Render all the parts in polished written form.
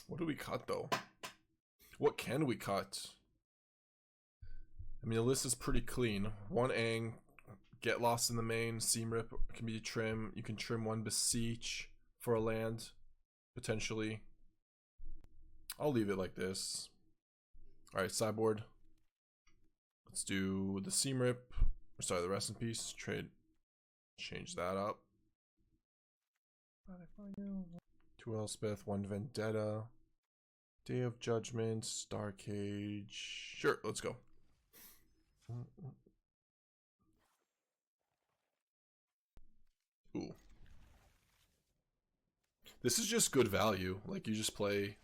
What do we cut though? What can we cut? I mean, the list is pretty clean. One Aang, Get Lost in the Main, Seam Rip can be trim. You can trim one Beseech for a land, potentially. I'll leave it like this. Alright, sideboard. Let's do the Seam Rip. Sorry, the Rest in Peace. Trade. Change that up. 2 Elspeth, 1 Vendetta. Day of Judgment, Starcage. Sure, let's go. Ooh. This is just good value. Like, you just play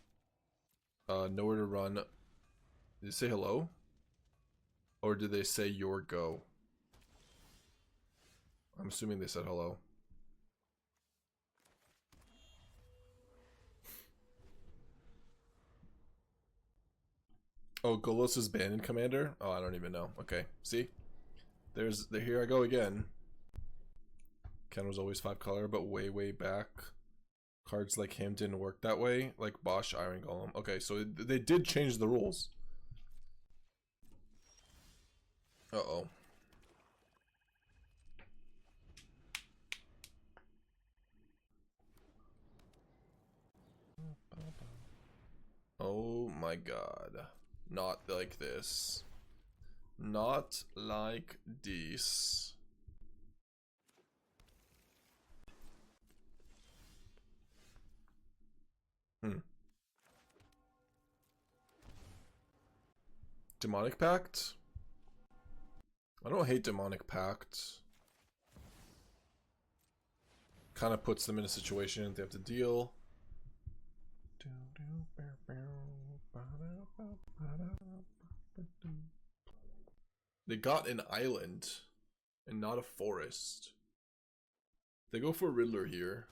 nowhere to run. Did they say hello? Or did they say your go? I'm assuming they said hello. Oh, Golos is banned in Commander? Oh, I don't even know. Okay, see? Here I go again. Ken was always 5 color, but way back. Cards like him didn't work that way. Like Bosch, Iron Golem. Okay, so they did change the rules. Uh-oh. Oh my god. Not like this. Not like this. Demonic Pact? I don't hate Demonic Pact. Kind of puts them in a situation they have to deal. They got an island and not a forest. They go for Riddler here.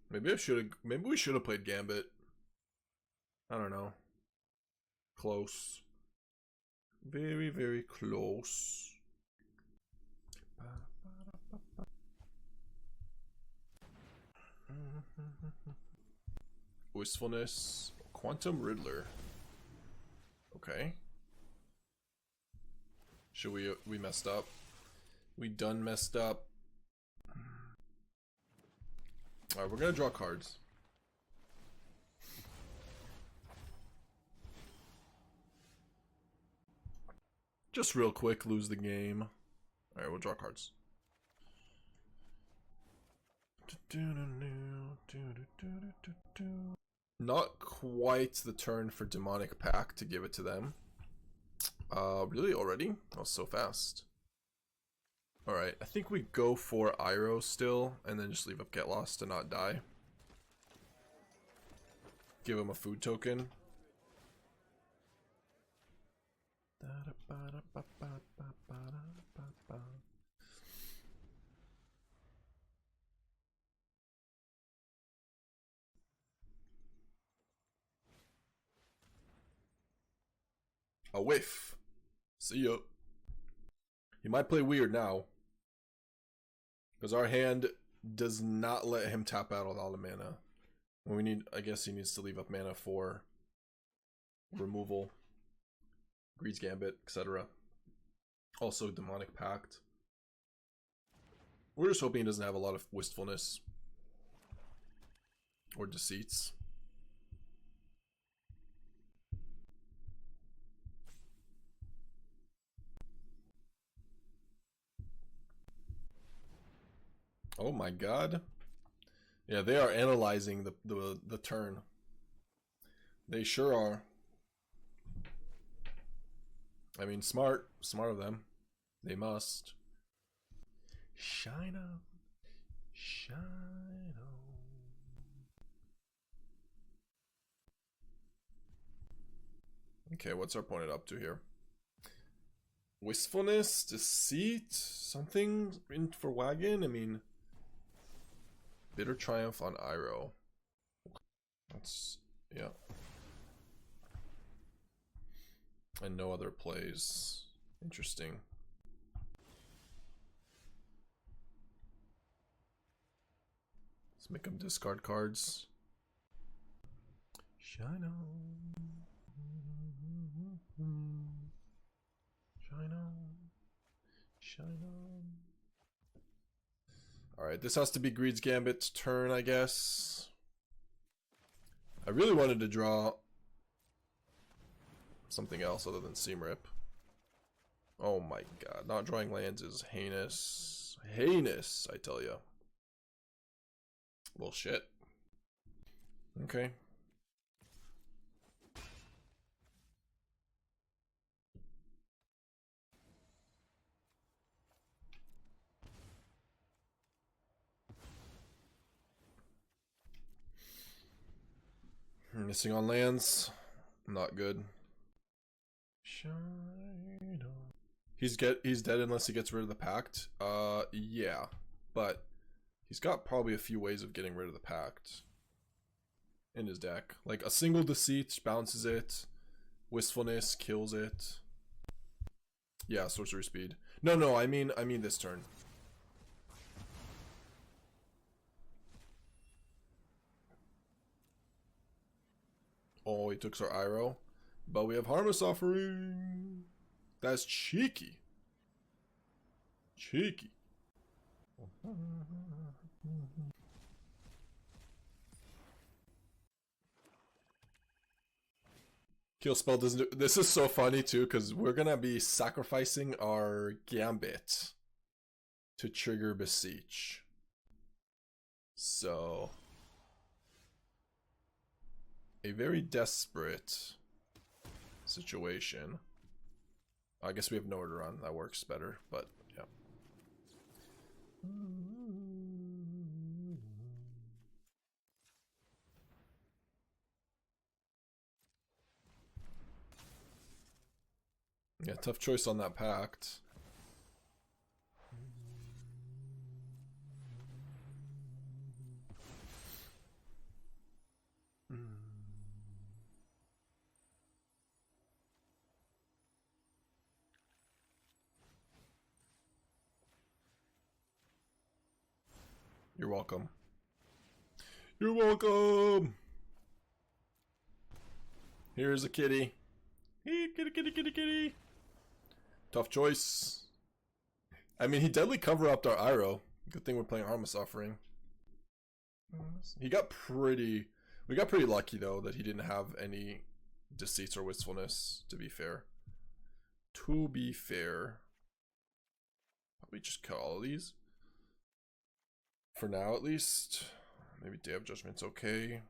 Maybe we should have played Gambit. I don't know. Close. Very close. Wistfulness. Quantum Riddler. Okay. Should we messed up? We done messed up. Alright, we're gonna draw cards. Just real quick, lose the game. Alright, we'll draw cards. Not quite the turn for Demonic Pact to give it to them. Really already? That was so fast. Alright, I think we go for Iroh still, and then just leave up Get Lost to not die. Give him a food token. A whiff. See ya. He might play weird now. Because our hand does not let him tap out all the mana. We need, I guess he needs to leave up mana for removal. Greed's Gambit, etc. Also Demonic Pact. We're just hoping he doesn't have a lot of wistfulness. Or deceits. Oh my god. Yeah, they are analyzing the turn. They sure are. I mean, smart of them. They must. Shine on. Shine on. Okay, what's our opponent up to here? Wistfulness? Deceit? Something in for wagon? I mean... Bitter Triumph on Iroh. That's... yeah. And no other plays. Interesting. Let's make them discard cards. Shine on. Shine on. Shine on. Alright, this has to be Greed's Gambit's turn, I guess. I really wanted to draw something else other than Seam Rip. Oh my god, not drawing lands is heinous. Heinous, I tell you. Well, shit. Okay. Missing on lands. Not good. Shine on. He's dead unless he gets rid of the pact. Yeah. But he's got probably a few ways of getting rid of the pact in his deck. Like a single Deceit bounces it. Wistfulness kills it. Yeah, sorcery speed. No, I mean this turn. Oh, he took our Iroh. But we have Harmless Offering. That's cheeky. Cheeky. Kill spell doesn't do. This is so funny too, because we're gonna be sacrificing our Gambit to trigger Beseech. So a very desperate situation. I guess we have nowhere to run. That works better, but yeah. Yeah, tough choice on that pact. You're welcome. You're welcome. Here's a kitty. Hey, kitty, kitty, kitty, kitty. Tough choice. I mean, he deadly cover upped our Iroh. Good thing we're playing Harmless Offering. We got pretty lucky though that he didn't have any Deceits or Wistfulness, to be fair. Probably just cut all of these. For now, at least. Maybe Day of Judgment's okay.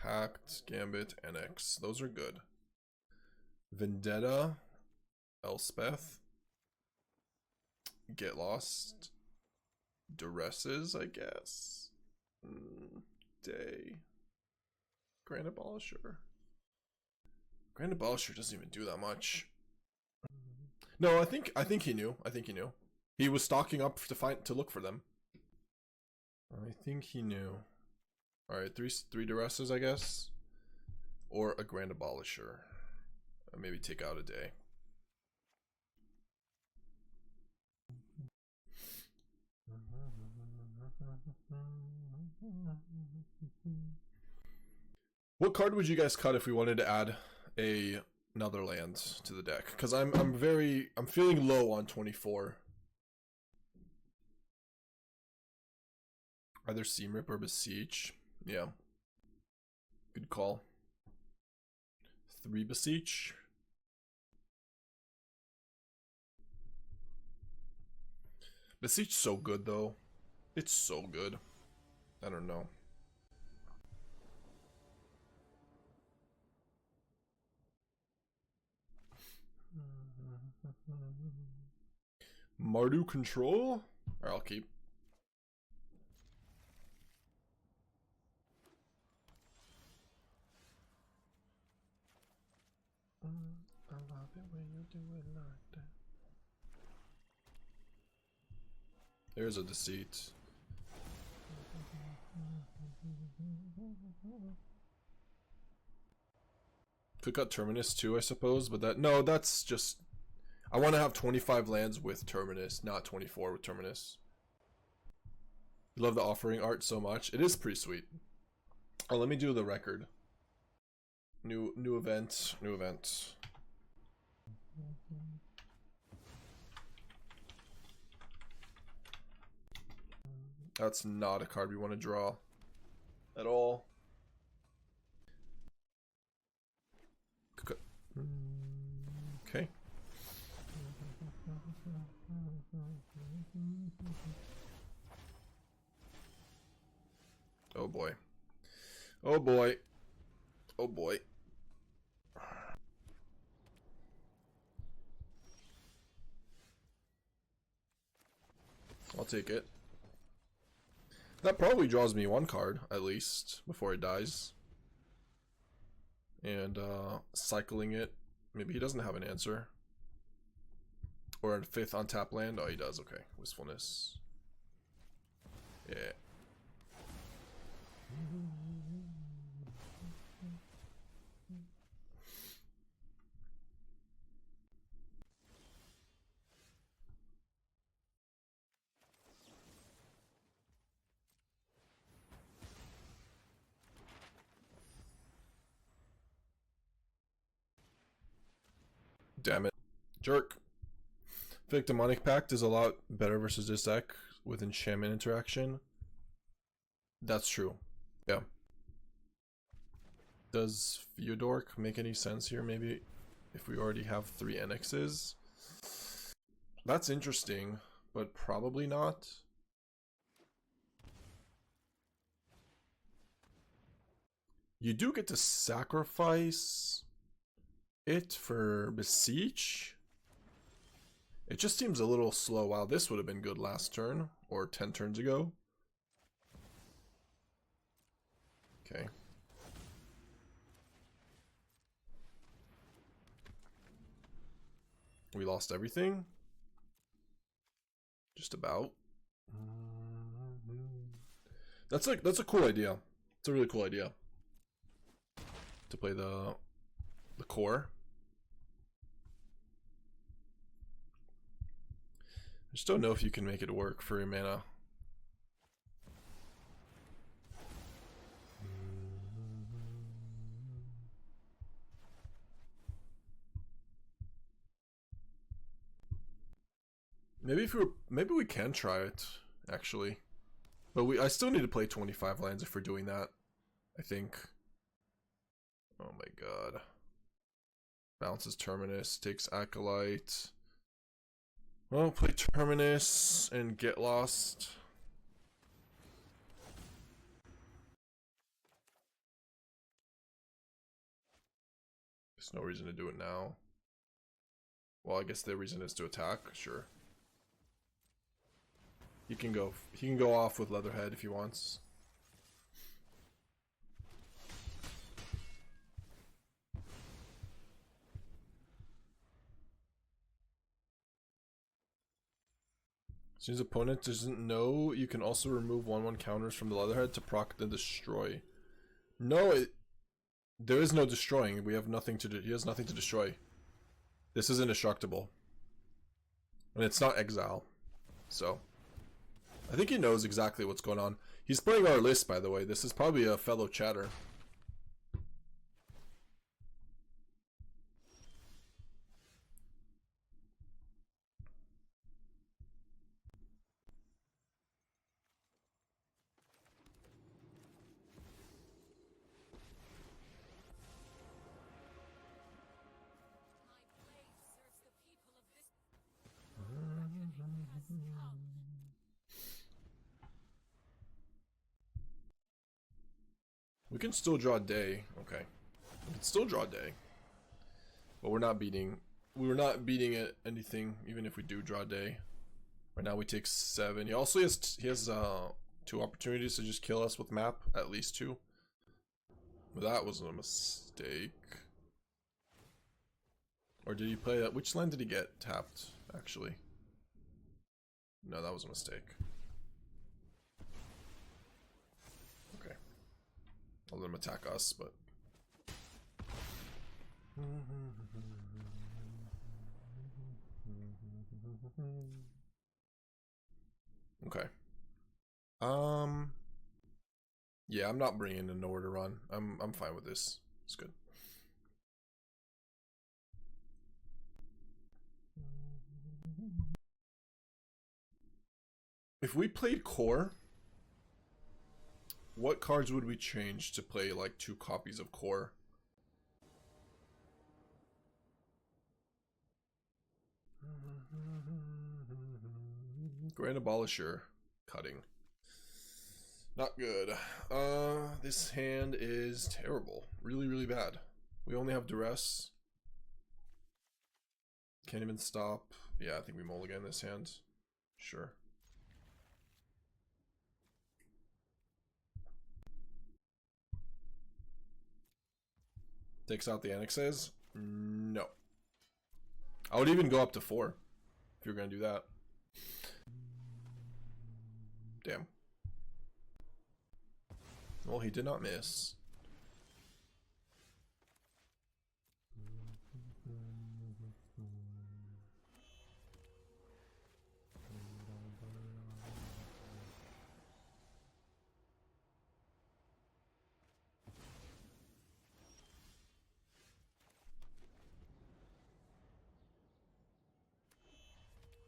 Pact, Gambit, Annex. Those are good. Vendetta. Elspeth. Get Lost. Duresses, I guess. Day. Grand Abolisher. Grand Abolisher doesn't even do that much. No, I think he knew. He was stocking up to look for them. I think he knew. Alright, three Duresses, I guess. Or a Grand Abolisher. Maybe take out a Day. What card would you guys cut if we wanted to add another land to the deck? Because I'm feeling low on 24. Either Seam Rip or Beseech. Yeah. Good call. 3 Beseech. Beseech so good though. It's so good. I don't know. Mardu control? Or I'll keep. I love it when you do it like that. There's a Deceit. Could cut Terminus too, I suppose, but that's just... I want to have 25 lands with Terminus, not 24 with Terminus. You love the offering art so much. It is pretty sweet. Oh, let me do the record. New event. New event. That's not a card we want to draw at all. Okay. Oh boy. Oh boy. Oh boy. I'll take it. That probably draws me one card, at least, before it dies. And, cycling it. Maybe he doesn't have an answer. Or a 5th on tap land. Oh, he does. Okay. Wistfulness. Yeah. Damn it. Jerk. I feel like Demonic Pact is a lot better versus this deck with enchantment interaction. That's true. Yeah. Does Fyodork make any sense here? Maybe if we already have 3 Annexes? That's interesting, but probably not. You do get to sacrifice it for Beseech. It just seems a little slow. Wow, this would have been good last turn, or 10 turns ago. Okay. We lost everything? Just about. That's a cool idea. It's a really cool idea. To play the core. I just don't know if you can make it work for your mana. Maybe we can try it, actually. But I still need to play 25 lands if we're doing that, I think. Oh my god. Bounces Terminus, takes Acolyte. Well, play Terminus and get lost. There's no reason to do it now. Well, I guess the reason is to attack, sure. He can go off with Leatherhead if he wants. Since opponent doesn't know, you can also remove 1/1 counters from the Leatherhead to proc the destroy. No, there is no destroying. We have nothing to do. He has nothing to destroy. This is indestructible. And it's not exile. So I think he knows exactly what's going on. He's playing our list, by the way. This is probably a fellow chatter. We can still draw day. Okay. We can still draw day. But we're not beating it anything, even if we do draw day. Right now we take 7. He also has 2 opportunities to just kill us with map, at least 2. But that was a mistake. Or did he play that? Which land did he get tapped, actually? No, that was a mistake. Okay. I'll let him attack us, but... Okay. Yeah, I'm not bringing in nowhere to run. I'm fine with this. It's good. If we played core, what cards would we change to play like 2 copies of core? Grand Abolisher. Cutting. Not good. This hand is terrible. Really, really bad. We only have Duress. Can't even stop. Yeah, I think we mulligan this hand. Sure. Takes out the Annexes? No. I would even go up to 4 if you're gonna do that. Damn. Well, he did not miss.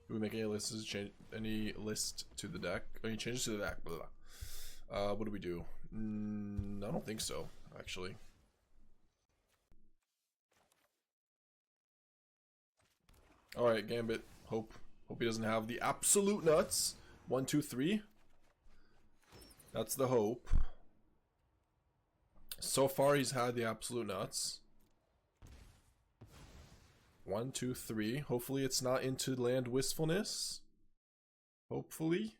Do we make any lists? Change any list to the deck? Any changes to the deck? Blah, blah. What do we do? I don't think so, actually. All right, Gambit. Hope he doesn't have the absolute nuts. 1, 2, 3. That's the hope. So far, he's had the absolute nuts. 1, 2, 3. Hopefully it's not into land wistfulness. Hopefully.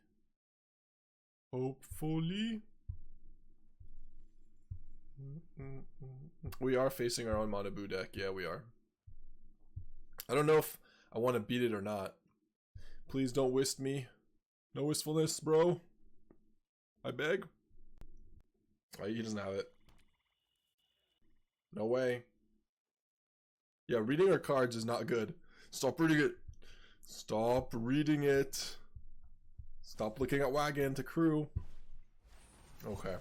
Hopefully. We are facing our own Manabu deck. Yeah, we are. I don't know if I want to beat it or not. Please don't whist me. No wistfulness, bro. I beg. Oh, he doesn't have it. No way. Yeah, reading our cards is not good. Stop reading it. Stop reading it. Stop looking at wagon to crew. Okay.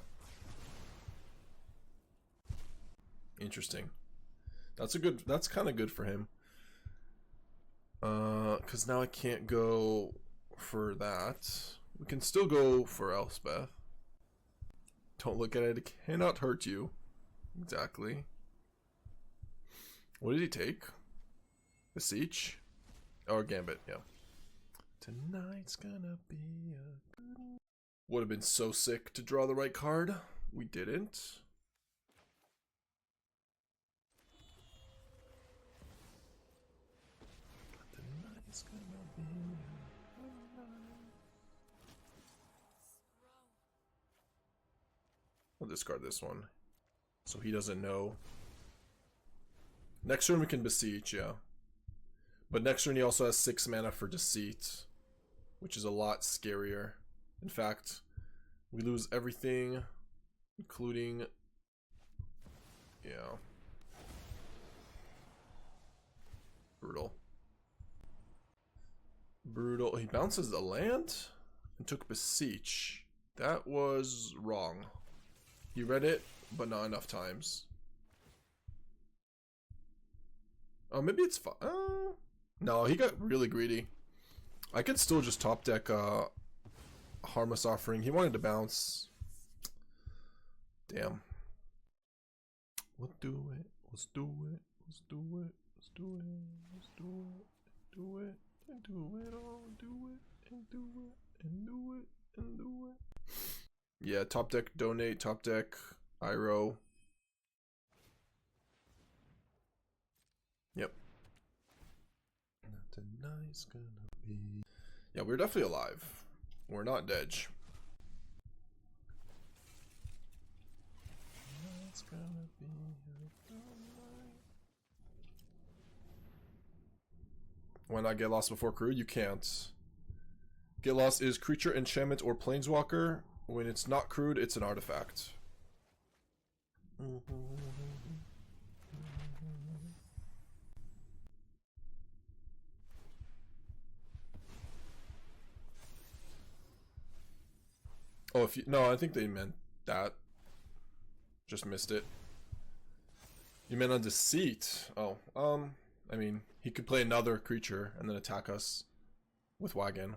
Interesting. That's kind of good for him. Cause now I can't go for that. We can still go for Elspeth. Don't look at it, it cannot hurt you. Exactly. What did he take? Beseech? Or Gambit, yeah. Tonight's gonna be a good... Would have been so sick to draw the right card. We didn't. Tonight's gonna be a good night. I'll discard this one. So he doesn't know. Next turn we can Beseech, yeah. But next turn he also has 6 mana for Deceit, which is a lot scarier. In fact, we lose everything, including... Yeah. Brutal. Brutal. He bounces the land and took Beseech. That was wrong. He read it, but not enough times. Oh, maybe it's fine. No, he got really greedy. I could still just top deck Harmless Offering. He wanted to bounce. Damn. Let's do it. Let's do it. Let's do it. Let's do it. Let's do it. Do it. And do it all. Do it. And do it. And do it. And do it. Yeah, top deck donate. Top deck Iroh. Yep. Tonight's gonna be... Yeah, we're definitely alive. We're not dead. Tonight's gonna be a good night. Why not get lost before crew? You can't. Get lost is creature, enchantment, or planeswalker. When it's not crewed, it's an artifact. Oh, if you no, I think they meant that. Just missed it. You meant on Deceit. Oh, I mean, he could play another creature and then attack us with Wagon.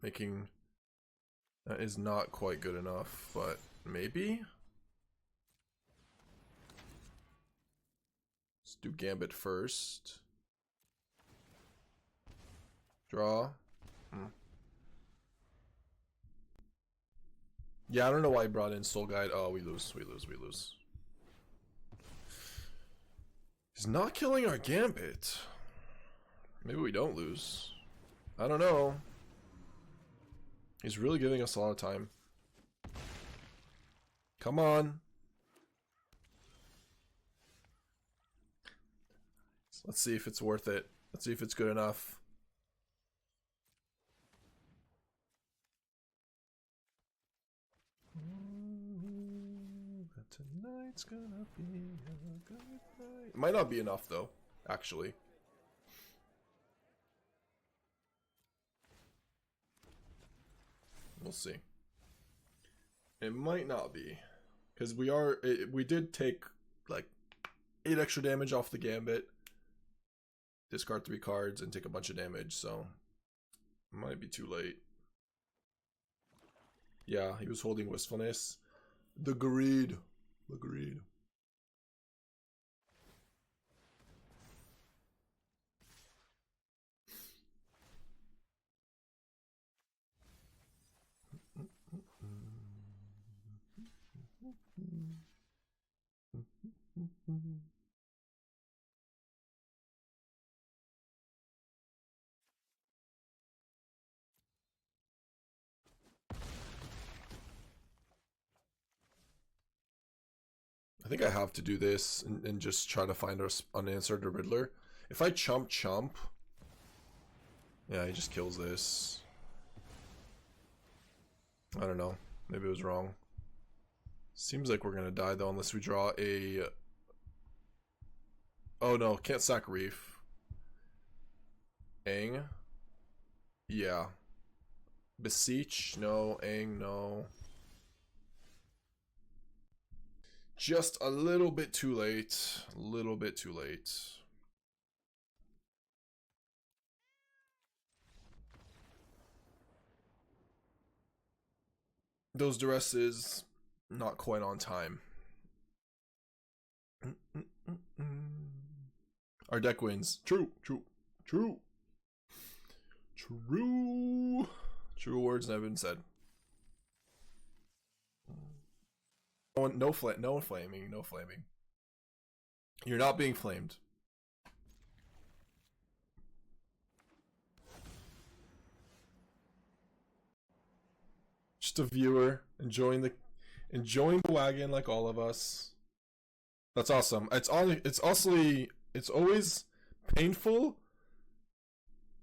Making that is not quite good enough, but maybe. Let's do Gambit first. Draw. Yeah, I don't know why he brought in Soul Guide. Oh, we lose. He's not killing our Gambit. Maybe we don't lose. I don't know. He's really giving us a lot of time. Come on. Let's see if it's worth it. Let's see if it's good enough. Tonight's gonna be a good night. It might not be enough though, actually. We'll see. It might not be, because we did take like 8 extra damage off the Gambit, discard 3 cards, and take a bunch of damage, so it might be too late. Yeah, he was holding Wistfulness. The greed. Agreed. I think I have to do this and just try to find us unanswered Riddler. If I chump, yeah, he just kills this. I don't know. Maybe it was wrong. Seems like we're gonna die though unless we draw a. Oh no, can't sack Reef. Aang. Yeah. Beseech, no. Aang, no. Just a little bit too late. A little bit too late. Those Duresses, not quite on time. Our deck wins. True. True words never been said. No flaming. You're not being flamed. Just a viewer enjoying the wagon like all of us. That's awesome. It's always painful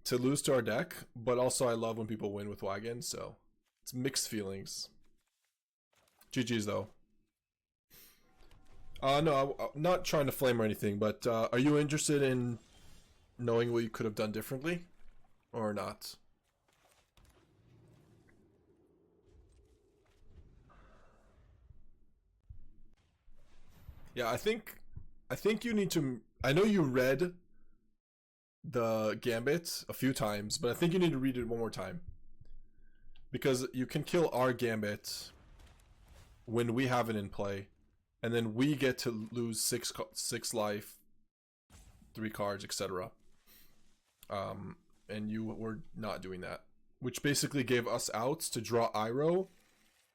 to lose to our deck, but also I love when people win with wagon, so it's mixed feelings. GG's though. No, I'm not trying to flame or anything, but are you interested in knowing what you could have done differently? Or not? Yeah, I think you need to... I know you read the Gambit a few times, but I think you need to read it one more time. Because you can kill our Gambit when we have it in play. And then we get to lose 6 life, 3 cards, etc. And you were not doing that. Which basically gave us outs to draw Iroh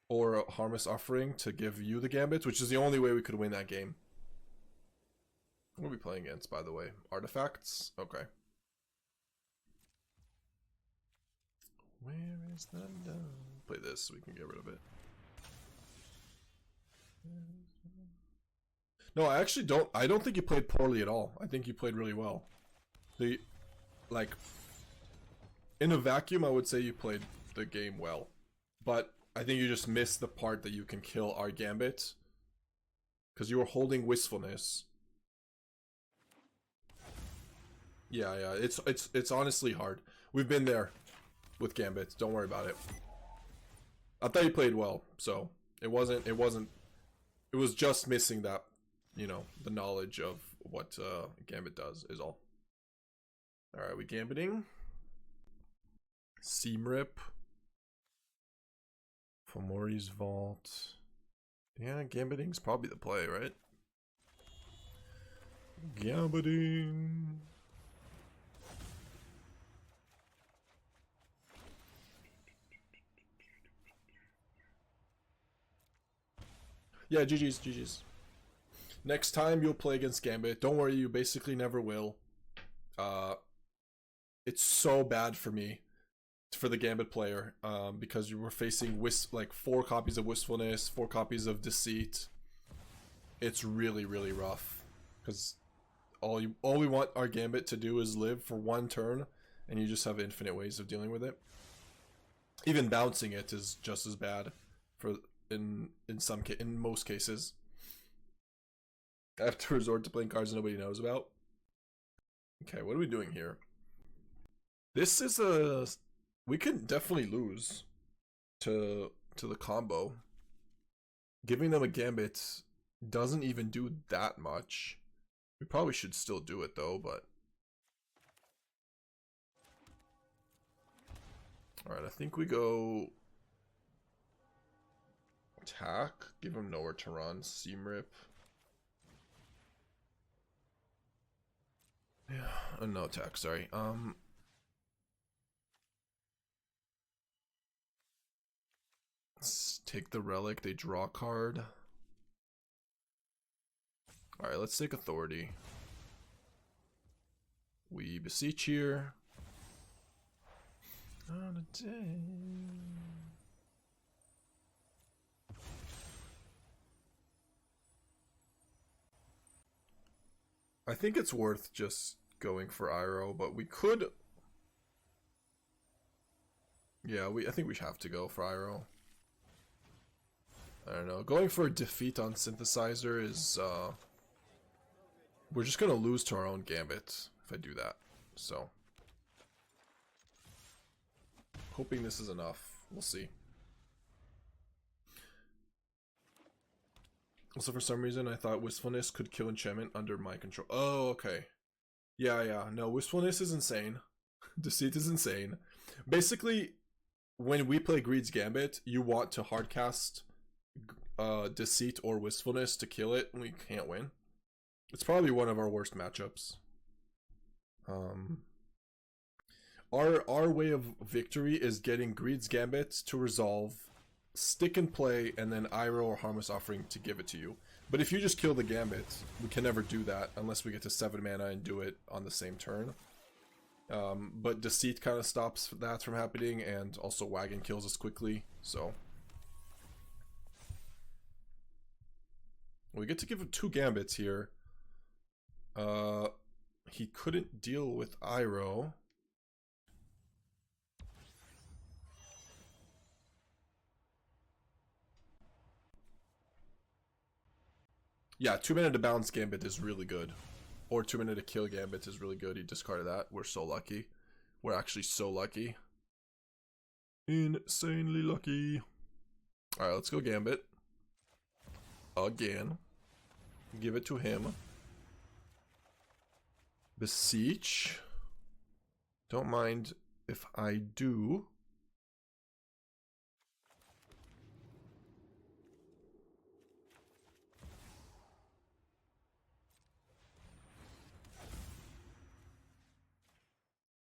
or a Harmless Offering to give you the Gambit, which is the only way we could win that game. What are we playing against, by the way? Artifacts? Okay. Where is the dome? Play this so we can get rid of it. No, I actually don't. I don't think you played poorly at all. I think you played really well. In a vacuum, I would say you played the game well. But I think you just missed the part that you can kill our Gambit. Because you were holding Wistfulness. Yeah, it's honestly hard. We've been there with Gambit. Don't worry about it. I thought he played well, so it was just missing that, you know, the knowledge of what Gambit does is all. Alright, we Gambiting. Seamrip. Fomori's Vault. Yeah, Gambiting's probably the play, right? Gambiting. Yeah, GG's. Next time you'll play against Gambit. Don't worry, you basically never will. It's so bad for me, for the Gambit player, because you were facing like 4 copies of Wistfulness, 4 copies of Deceit. It's really, really rough, because all we want our Gambit to do is live for 1 turn, and you just have infinite ways of dealing with it. Even bouncing it is just as bad for in most cases. I have to resort to playing cards nobody knows about. Okay, what are we doing here? This is we could definitely lose to the combo. Giving them a Gambit doesn't even do that much. We probably should still do it though, but alright, I think we go attack, give him nowhere to run, Seamrip. Yeah, no attack, sorry. Let's take the relic, they draw a card. Alright, let's take authority. We beseech here. On a day. I think it's worth just going for Iroh, but we could. Yeah, I think we have to go for Iroh. I don't know. Going for a defeat on Synthesizer is we're just gonna lose to our own Gambit if I do that. So hoping this is enough. We'll see. Also, for some reason, I thought Wistfulness could kill enchantment under my control. Oh, okay. Yeah. No, Wistfulness is insane. Deceit is insane. Basically, when we play Greed's Gambit, you want to hardcast Deceit or Wistfulness to kill it, and we can't win. It's probably one of our worst matchups. Our way of victory is getting Greed's Gambit to resolve, stick and play, and then Iroh or Harmless Offering to give it to you. But if you just kill the Gambit, we can never do that unless we get to 7 mana and do it on the same turn. But Deceit kind of stops that from happening, and also Wagon kills us quickly, so we get to give him 2 Gambits here. He couldn't deal with Iroh. Yeah, 2 mana to bounce Gambit is really good. Or 2 mana to kill Gambit is really good. He discarded that. We're so lucky. We're actually so lucky. Insanely lucky. Alright, let's go Gambit. Again. Give it to him. Beseech. Don't mind if I do.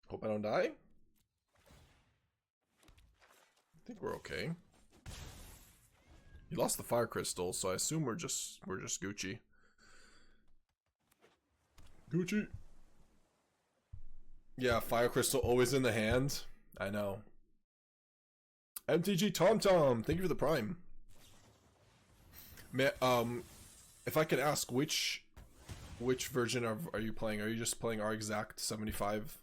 Hope I don't die. I think we're okay. He lost the fire crystal, so I assume we're just Gucci. Gucci. Yeah, fire crystal always in the hand. I know. MTG Tom, thank you for the prime. If I could ask, which version are you playing? Are you just playing our exact 75?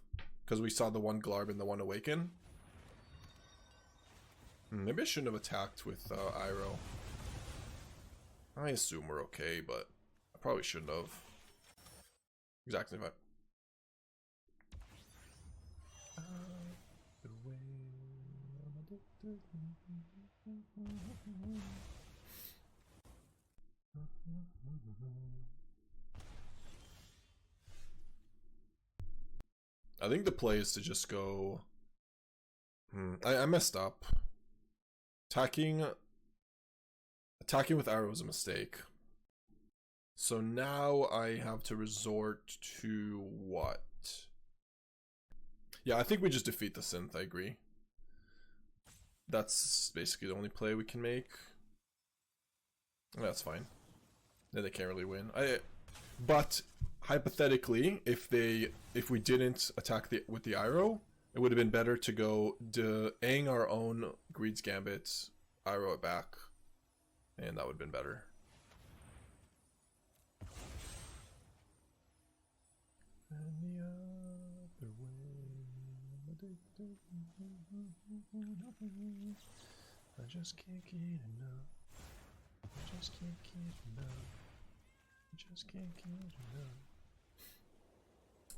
Because we saw the one Glarb and the one Awaken. Maybe I shouldn't have attacked with Iroh. I assume we're okay, but I probably shouldn't have. Exactly. I think the play is to just go... I messed up. Attacking with Iroh was a mistake. So now I have to resort to what? Yeah, I think we just defeat the synth, I agree. That's basically the only play we can make. That's fine. Then they can't really win. But hypothetically, if we didn't attack with the Iroh, it would have been better to go to Aang our own Greed's Gambit, Iroh it back, and that would have been better. And the other way, I just can't get enough. I just can't get enough. I just can't get enough.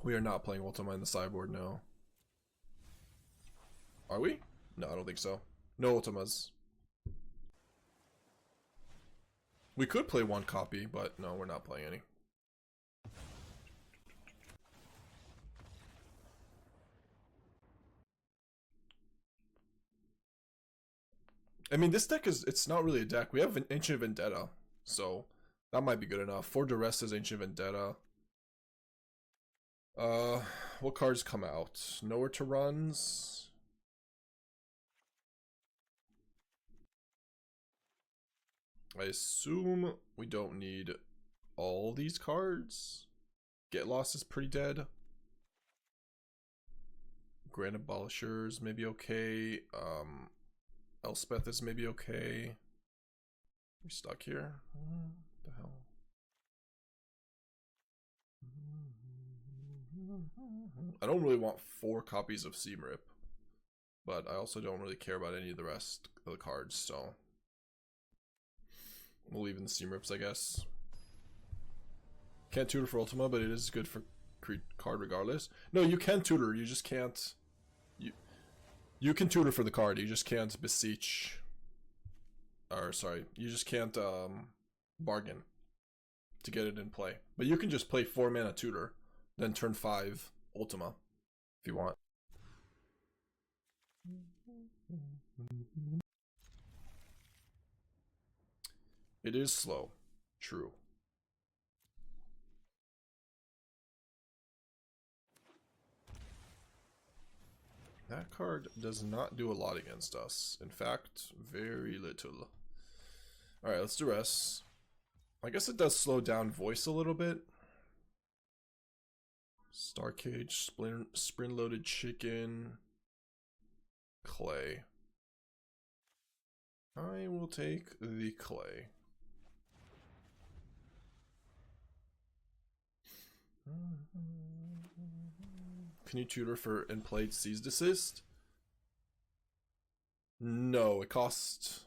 We are not playing Ultima in the sideboard, no. Are we? No, I don't think so. No Ultimas. We could play one copy, but no, we're not playing any. I mean, this deck it's not really a deck. We have an Ancient Vendetta, so that might be good enough. 4 Duress is Ancient Vendetta. What cards come out? Nowhere to Runs. I assume we don't need all these cards. Get Lost is pretty dead. Grand Abolishers maybe okay. Elspeth is maybe okay. We stuck here? What the hell? I don't really want 4 copies of Seamrip, but I also don't really care about any of the rest of the cards, so we'll leave in the Seamrips, I guess. Can't tutor for Ultima, but it is good for card regardless. No, you can tutor, you just can't. You can tutor for the card, you just can't beseech. Or sorry, you just can't bargain to get it in play. But you can just play 4 mana tutor, then turn 5 Ultima if you want. It is slow, true. That card does not do a lot against us. In fact, very little. Alright, let's Duress. I guess it does slow down Voice a little bit. Starcage, Spring-Loaded Chicken, Clay. I will take the Clay. Can you tutor for and play Seize Desist? No, it costs...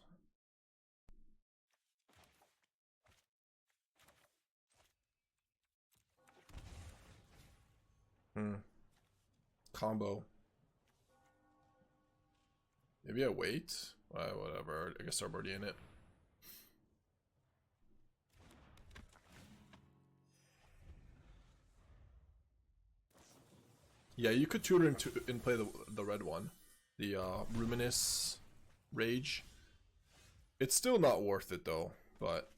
Combo. Maybe I wait? Whatever, I guess I'm already in it. Yeah, you could tutor and play the red one. The Ruminous Rage. It's still not worth it though, but...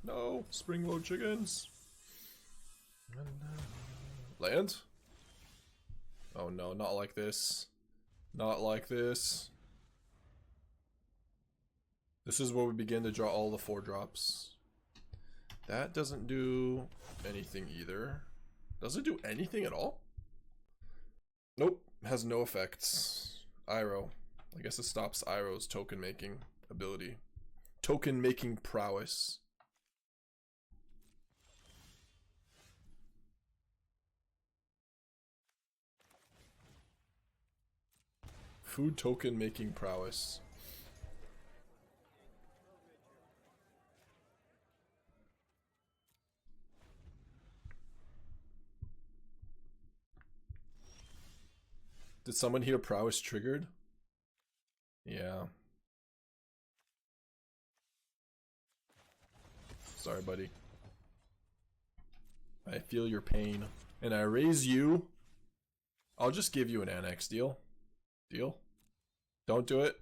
No, Spring-Load Chickens. Land? Oh no, not like this. Not like this. This is where we begin to draw all the 4-drops. That doesn't do anything either. Does it do anything at all? Nope, has no effects. Iroh. I guess it stops Iroh's token making ability. Token making prowess. Food token making prowess. Did someone hear prowess triggered? Yeah. Sorry, buddy. I feel your pain. And I raise you. I'll just give you an Annex. Deal? Deal? Don't do it.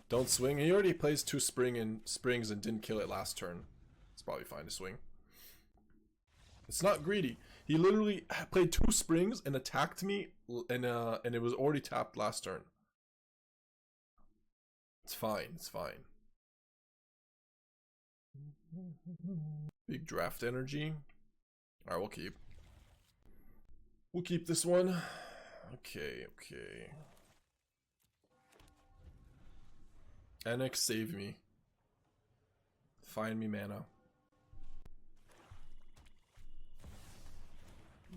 Don't swing. He already plays 2 springs and didn't kill it last turn. It's probably fine to swing. It's not greedy. He literally played 2 springs and attacked me, and it was already tapped last turn. It's fine. It's fine. Big draft energy. Alright, we'll keep. We'll keep this one. Okay, okay. Annex, save me. Find me mana.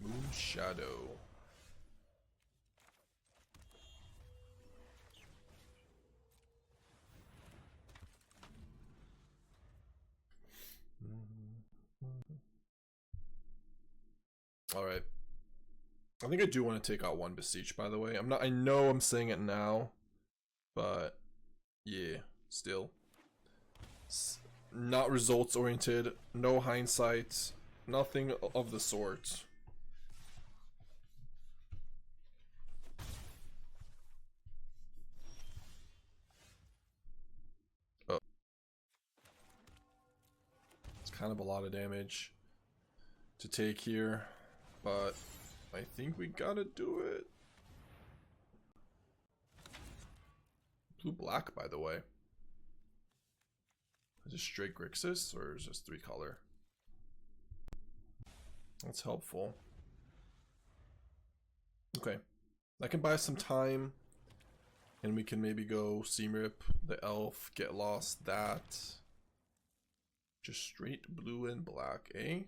Moon Shadow. Alright. I think I do want to take out 1 Beseech, by the way. I know I'm saying it now, but yeah, still. Not results oriented, no hindsight, nothing of the sort. Oh. It's kind of a lot of damage to take here, but I think we gotta do it. Blue black, by the way. Is it straight Grixis or is this 3 color? That's helpful. Okay, I can buy some time, and we can maybe go Seamrip, the elf, get lost. That just straight blue and black, eh?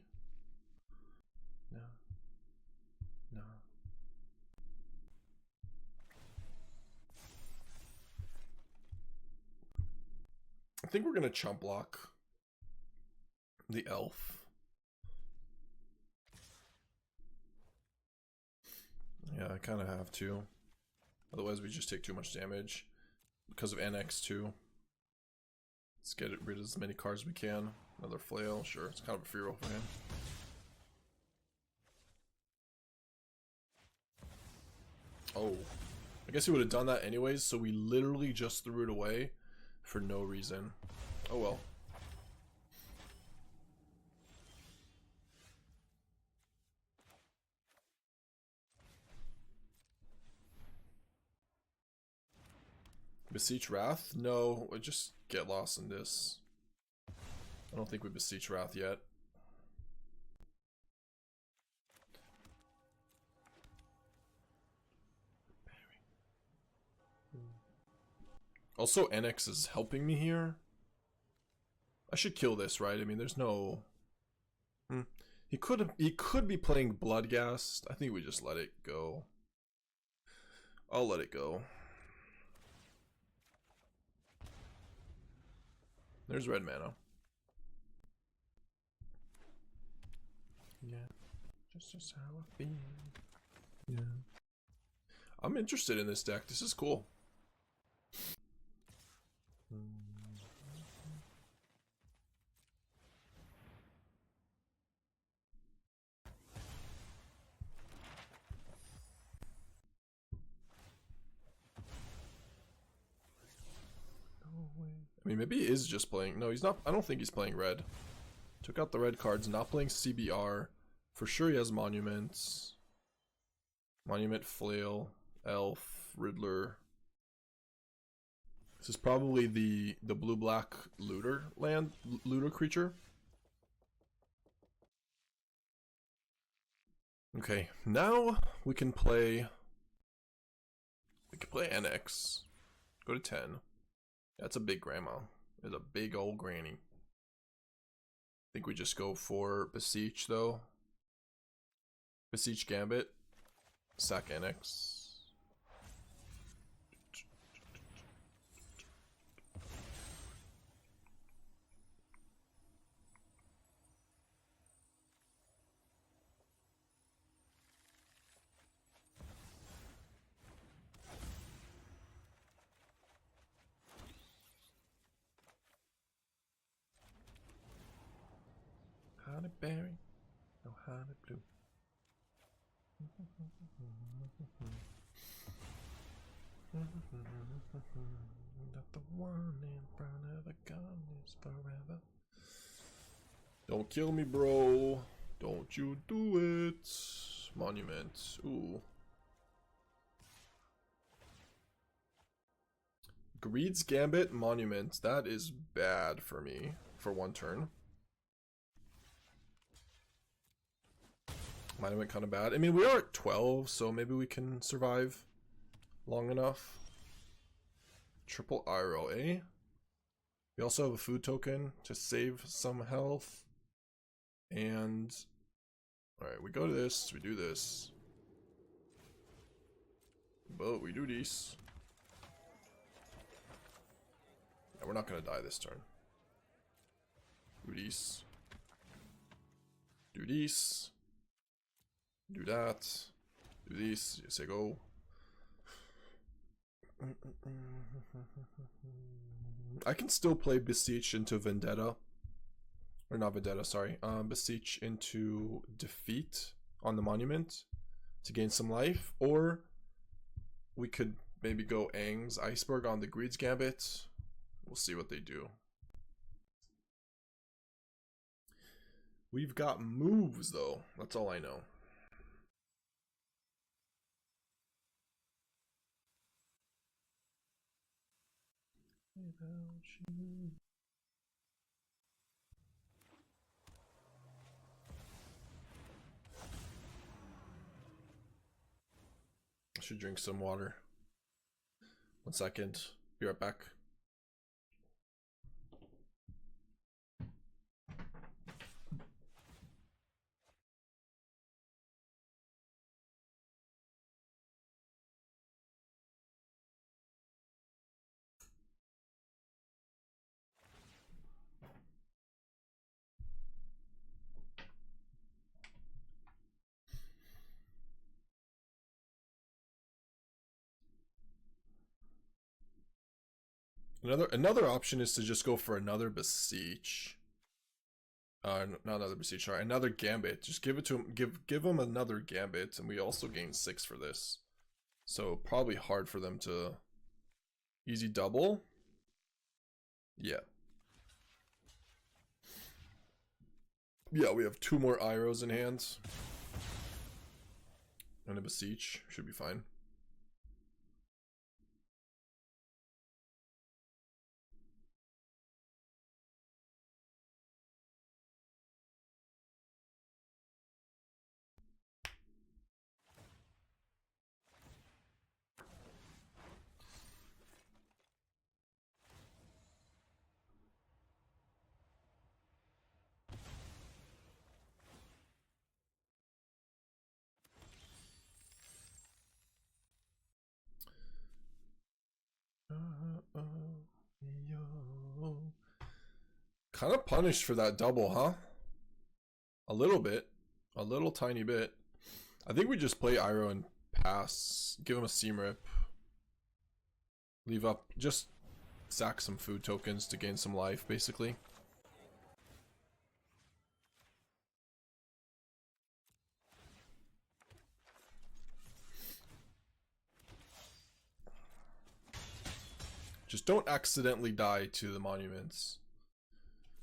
No. No. I think we're gonna chump block the elf. Yeah, I kind of have to. Otherwise, we just take too much damage because of Annex too. Let's get rid of as many cards as we can. Another flail, sure. It's kind of a free roll for him. Oh, I guess he would have done that anyways, so we literally just threw it away for no reason. Oh well. Beseech Wrath? No, we just get lost in this. I don't think we Beseech Wrath yet. Also, Annex is helping me here. I should kill this, right? I mean, there's no... He could be playing Bloodghast. I think we just let it go. I'll let it go. There's red mana. Yeah, just how I feel. Yeah, I'm interested in this deck. This is cool. I mean, maybe he is just playing. No, he's not. I don't think he's playing red. Took out the red cards. Not playing CBR. For sure he has monuments. Monument, Flail, Elf, Riddler. This is probably the blue-black looter creature. Okay, now we can play Annex. Go to 10. That's a big grandma. There's a big old granny. I think we just go for Beseech though. Beseech Gambit. Sack Annex. honey berry, no honey blue. That the one in front of a gun is forever. Don't kill me, bro. Don't you do it. Monument. Ooh. Greed's Gambit, Monument. That is bad for me for one turn. Monument kind of bad. I mean, we are at 12, so maybe we can survive long enough. Triple Iroh, eh? We also have a food token to save some health. And alright, we go to this, we do this. But we do this. Yeah, we're not gonna die this turn. Do this. Do this. Do that. Do this. You say go. I can still play Beseech into Vendetta. Or not Vendetta, sorry. Beseech into Defeat on the Monument to gain some life. Or we could maybe go Aang's Iceberg on the Greed's Gambit. We'll see what they do. We've got moves though. That's all I know. I should drink some water. 1 second. Be right back. Another option is to just go for another Beseech. Not another Beseech, sorry, another Gambit. Just give it to him, give him another Gambit, and we also gain 6 for this. So probably hard for them to easy double. Yeah. Yeah, we have 2 more Irohs in hand. And a Beseech. Should be fine. Kind of punished for that double, huh? A little bit. A little tiny bit. I think we just play Iroh and pass. Give him a Seam Rip. Leave up. Just sack some food tokens to gain some life, basically. Just don't accidentally die to the monuments.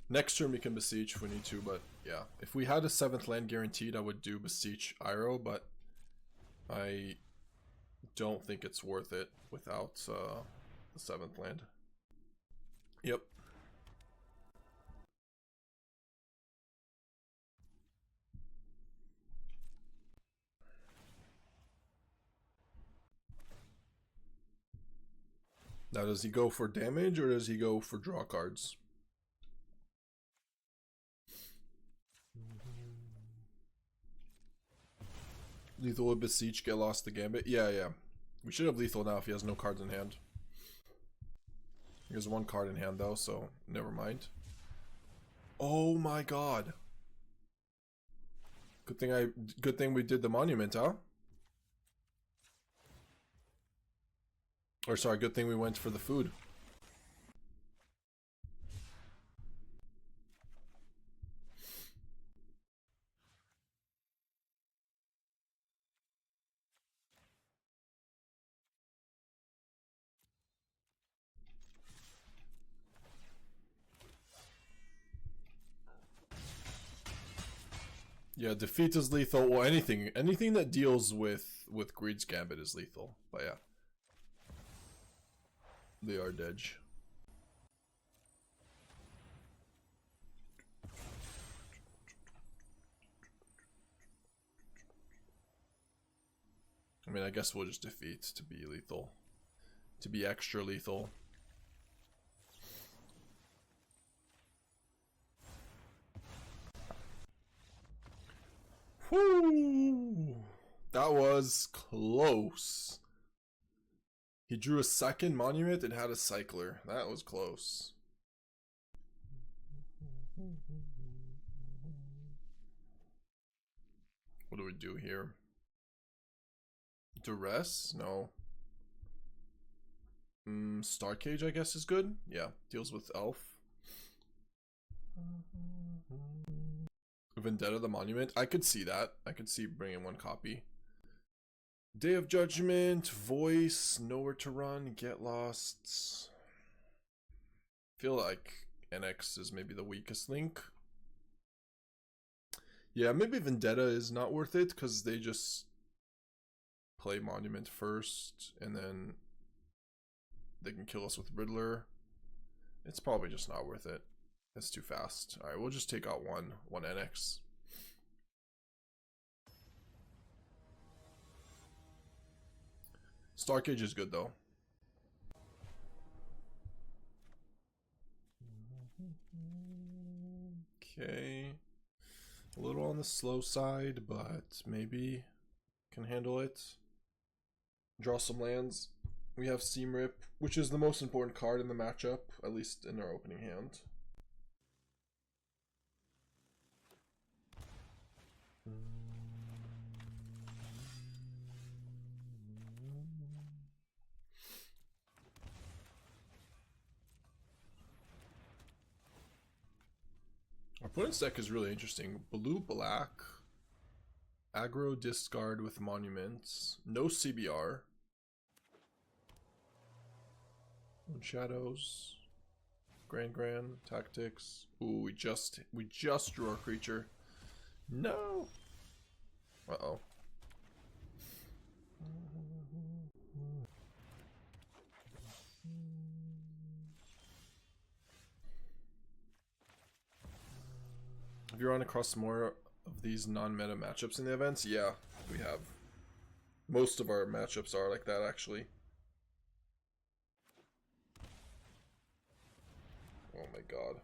Next turn we can Beseech if we need to, but yeah. If we had a 7th land guaranteed, I would do Beseech Iroh, but I don't think it's worth it without the 7th land. Yep. Now, does he go for damage or does he go for draw cards? Lethal with Beseech, get lost the Gambit. Yeah, yeah. We should have lethal now if he has no cards in hand. He has 1 card in hand though, so never mind. Oh my god. Good thing we did the monument, huh? Or sorry, good thing we went for the food. Yeah, defeat is lethal. Well, anything that deals with Greed's Gambit is lethal. But yeah, they are dead. I mean, I guess we'll just defeat to be lethal, to be extra lethal. Whoo! That was close. He drew a second monument and had a cycler. That was close. What do we do here? Duress? No. Starcage, I guess, is good. Yeah, deals with Elf. Vendetta the Monument. I could see that. I could see bringing one copy. Day of Judgment, Voice, Nowhere to Run, Get Lost. Feel like Annex is maybe the weakest link. Yeah, maybe Vendetta is not worth it because they just play Monument first and then they can kill us with Riddler. It's probably just not worth it. It's too fast. Alright, we'll just take out one Annex. Starcage is good though. Okay. A little on the slow side, but maybe can handle it. Draw some lands. We have Seam Rip, which is the most important card in the matchup, at least in our opening hand. Our opponent's deck is really interesting. Blue, black, aggro, discard with monuments, no CBR, shadows, grand, tactics. Ooh, we just drew our creature. No. Uh-oh. Have you run across more of these non-meta matchups in the events? Yeah, we have. Most of our matchups are like that, actually. Oh my god.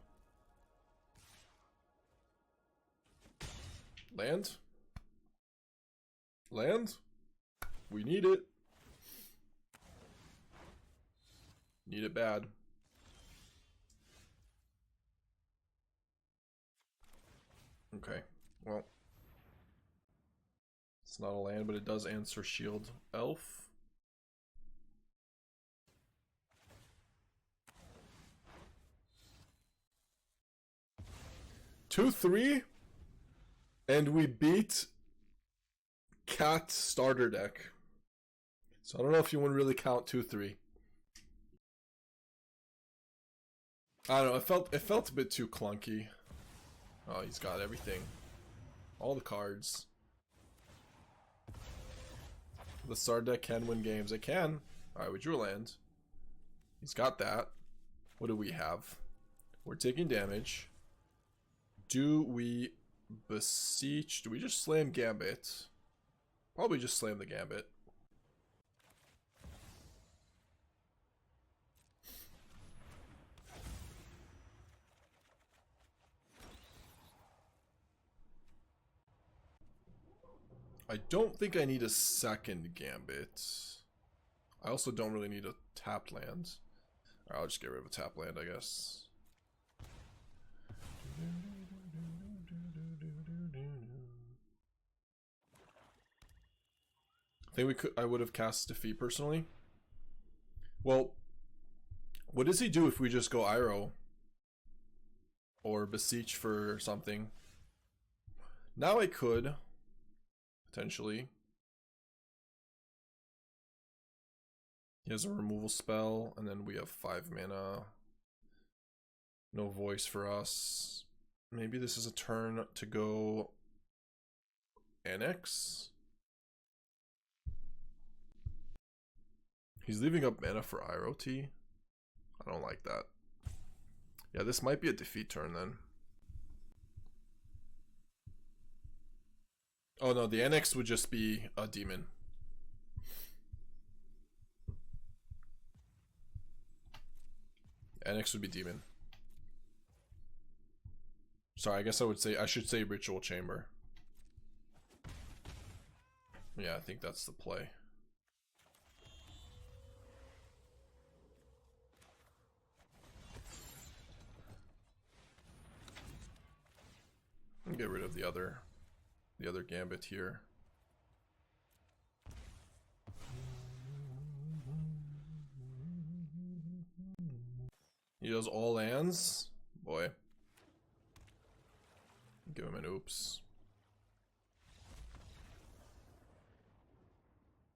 Land? Land? We need it. Need it bad. Okay, well. It's not a land, but it does answer Shield Elf. Two, 3, and we beat Cat starter deck. So I don't know if you want to really count 2-3. I don't know. It felt a bit too clunky. Oh, he's got everything. All the cards. The starter deck can win games. It can. Alright, we drew a land. He's got that. What do we have? We're taking damage. Do we beseech? Do we just slam Gambit? Probably just slam the Gambit. I don't think I need a second Gambit. I also don't really need a tapped land. Alright, I'll just get rid of a tap land, I guess. I think I would have cast Defeat personally. Well, what does he do if we just go Iroh? Or Beseech for something? Now I could, potentially. He has a removal spell, and then we have 5 mana. No voice for us. Maybe this is a turn to go Annex. He's leaving up mana for Iroh T. I don't like that. Yeah, this might be a defeat turn then. Oh no, the Annex would just be a demon. Annex would be demon. Sorry, I guess I should say Ritual Chamber. Yeah, I think that's the play. Get rid of the other Gambit here. He does all lands? Boy. Give him an oops.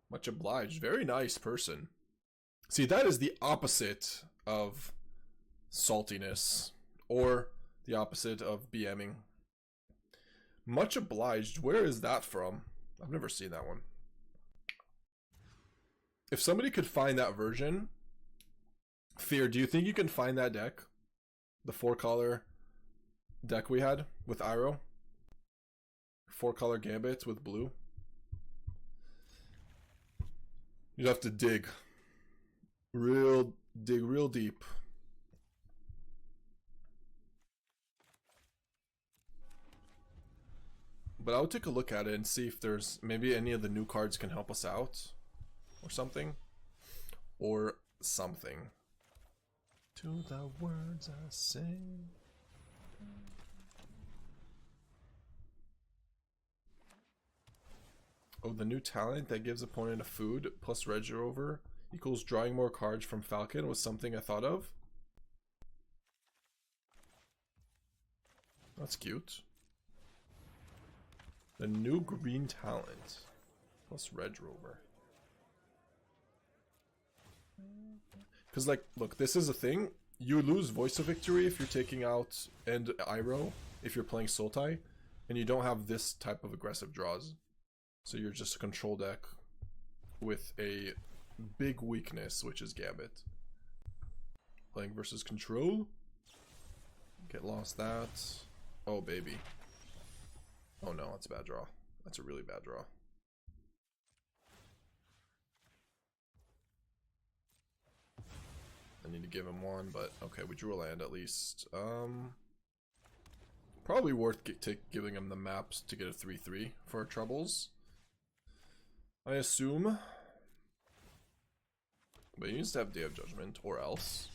Much obliged. Very nice person. See, that is the opposite of saltiness. Or the opposite of BMing. Much obliged. Where is that from? I've never seen that one. If somebody could find that version... Fear, do you think you can find that deck? The 4-color deck we had with Iroh? 4-color Gambit with blue? You'd have to dig real deep. But I would take a look at it and see if there's maybe any of the new cards can help us out or something. To the words I sing. Oh, the new talent that gives opponent a food plus Reg over equals drawing more cards from Falcon was something I thought of. That's cute. The new green talent plus Reg Rover. Because, like, look, this is a thing. You lose Voice of Victory if you're taking out and Iroh if you're playing Sultai, and you don't have this type of aggressive draws. So you're just a control deck with a big weakness, which is Gambit. Playing versus control. Get lost that. Oh, baby. Oh no, that's a bad draw. That's a really bad draw. I need to give him one, but okay, we drew a land at least. Probably worth giving him the maps to get a 3/3 for our troubles. I assume. But he needs to have Day of Judgment, or else.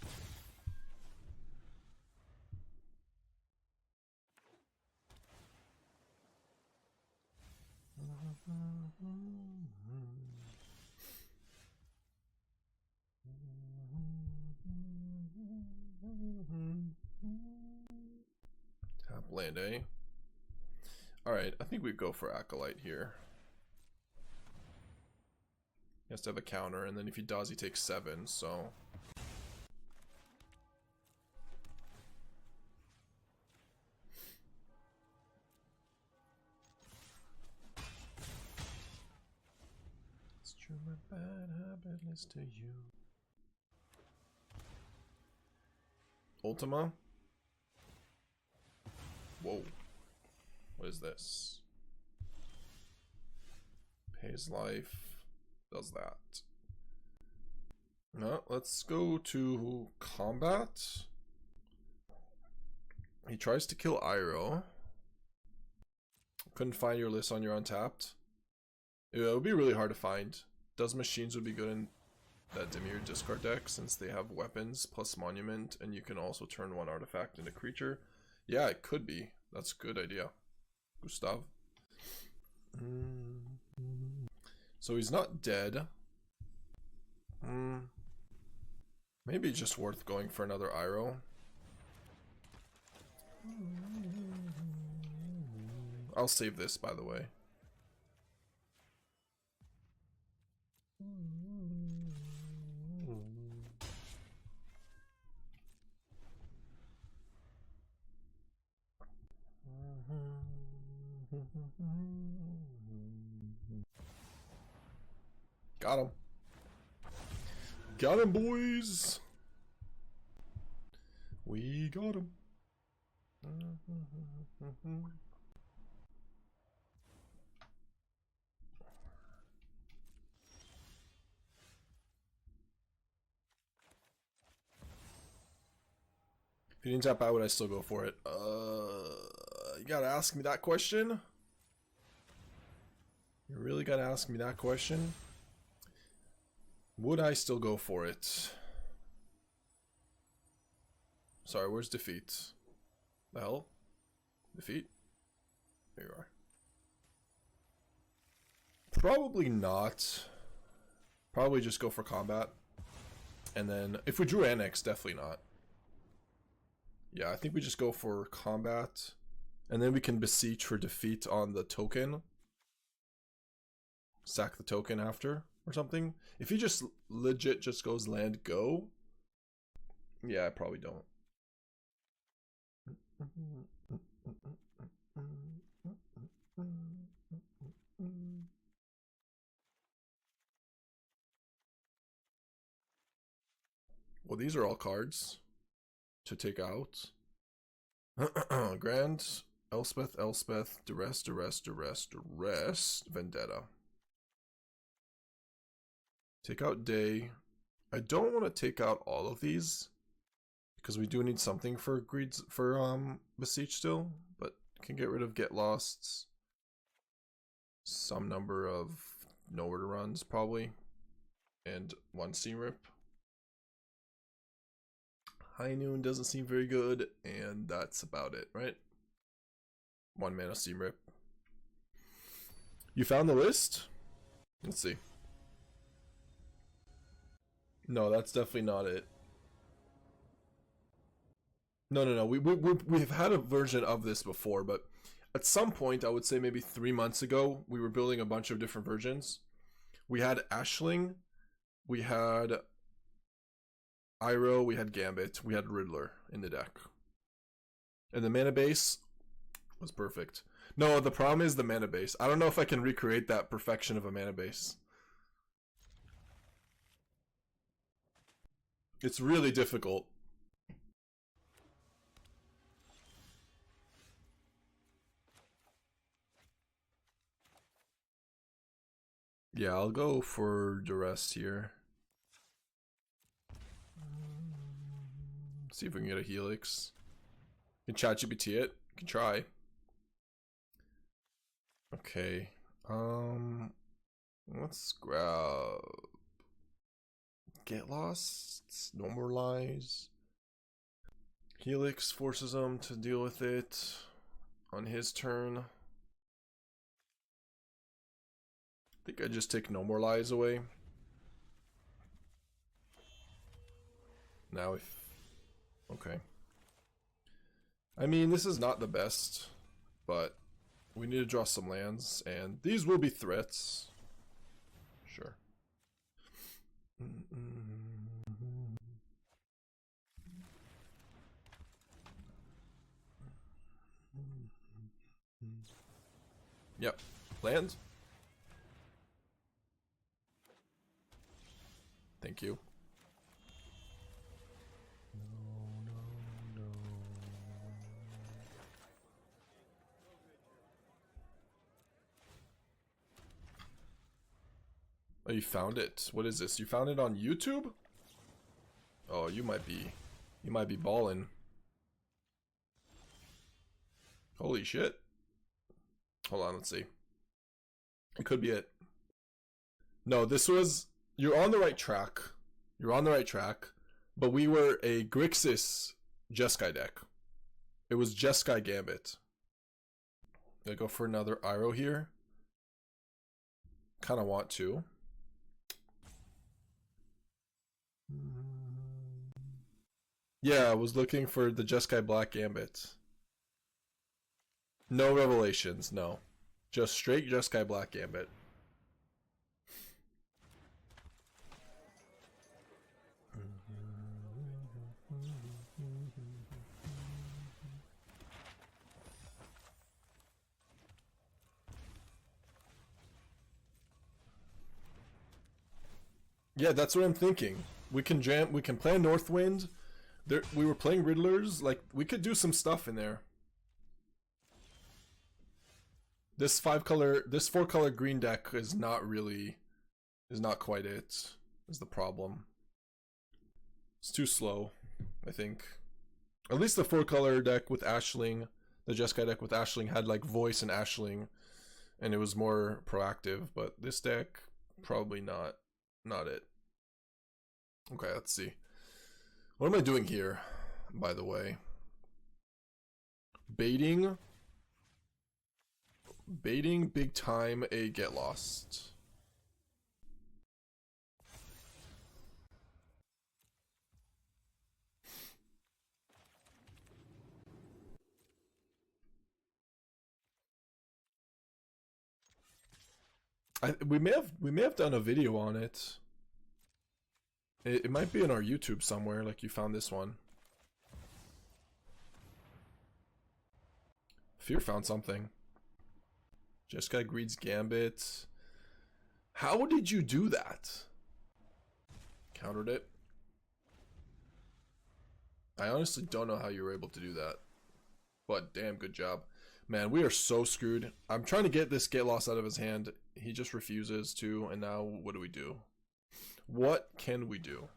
Tap land, eh? Alright, I think we go for Acolyte here. He has to have a counter, and then if he does, he takes 7, so... It's true, my bad habit is to you. Ultima? Whoa. What is this? Pays life. Does that. No, let's go to combat. He tries to kill Iroh. Couldn't find your list on your untapped. It would be really hard to find. Does machines would be good in that Dimir discard deck since they have weapons plus monument, and you can also turn one artifact into creature. Yeah, it could be. That's a good idea, Gustav. So he's not dead. Maybe just worth going for another Iroh. I'll save this, by the way. Got him. Got him, boys. We got him. If you didn't tap out, would I still go for it? You gotta ask me that question. You really gotta ask me that question. Would I still go for it? Sorry, where's defeat? The hell? Defeat? There you are. Probably not. Probably just go for combat. And then, if we drew Annex, definitely not. Yeah, I think we just go for combat. And then we can beseech for defeat on the token. Sack the token after, or something. If he just legit just goes land go. Yeah, I probably don't. Well, these are all cards to take out. Grand Elspeth, Duress, Vendetta. Take out Day. I don't want to take out all of these because we do need something for greeds for Beseech still, but can get rid of Get Losts. Some number of nowhere to runs probably, and one Seam Rip. High Noon doesn't seem very good, and that's about it, right? 1 mana Seam Rip. You found the list? Let's see. No, that's definitely not it. No. We've had a version of this before, but at some point, I would say maybe 3 months ago, we were building a bunch of different versions. We had Ashling, we had Iroh, we had Gambit, we had Riddler in the deck. And the mana base was perfect. No, the problem is the mana base. I don't know if I can recreate that perfection of a mana base. It's really difficult. Yeah, I'll go for Duress here. See if we can get a Helix. You can ChatGPT it. You can try. Okay. Let's grab Get Lost, Normalize. Helix forces him to deal with it on his turn. I think I just take Normalize away. Now if... Okay. I mean, this is not the best, but we need to draw some lands, and these will be threats. Sure. Yep. Land. Thank you. No. Oh, you found it. What is this? You found it on YouTube? Oh, you might be ballin'. Holy shit. Hold on, let's see. It could be it. No, this was... You're on the right track. You're on the right track. But we were a Grixis Jeskai deck. It was Jeskai Gambit. I go for another Iroh here. Kind of want to. Yeah, I was looking for the Jeskai Black Gambit. No revelations, no. Just straight Jeskai Black Gambit. Yeah, that's what I'm thinking. We can jam. We can play Northwind. There, we were playing Riddlers. Like, we could do some stuff in there. This 4-color green deck is not quite it. Is the problem. It's too slow, I think. At least the 4-color deck with Ashling, the Jeskai deck with Ashling had like voice and Ashling, and it was more proactive. But this deck, probably not it. Okay, let's see. What am I doing here, by the way? Baiting big time a get lost. We may have done a video on it. It might be in our YouTube somewhere, like you found this one. Fear found something. Jeskai greeds Gambit. How did you do that? Countered it. I honestly don't know how you were able to do that. But damn, good job. Man, we are so screwed. I'm trying to get this get lost out of his hand. He just refuses to, and now what do? What can we do?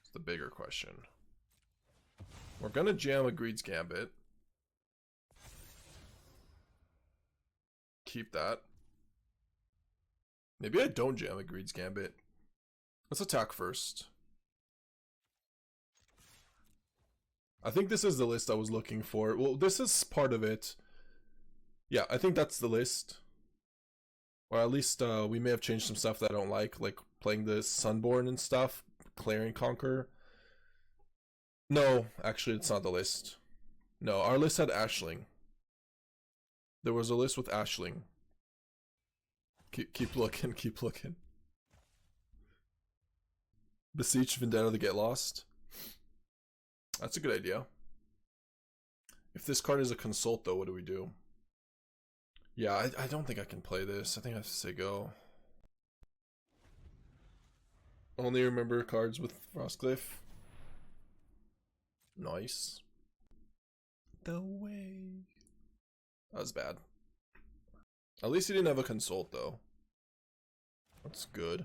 It's the bigger question. We're gonna jam a Greed's Gambit. Keep that. Maybe I don't jam a Greed's Gambit. Let's attack first. I think this is the list I was looking for. Well, this is part of it. Yeah, I think that's the list. Or at least we may have changed some stuff that I don't like playing the Sunborn and stuff, Clarion Conquer. No, actually it's not the list. No, our list had Ashling. There was a list with Ashling. Keep looking, keep looking. Beseech Vendetta to get lost. That's a good idea. If this card is a consult though, what do we do? Yeah, I don't think I can play this. I think I have to say go. Only remember cards with Frostcliff. Nice. The way. That was bad. At least he didn't have a consult though. That's good.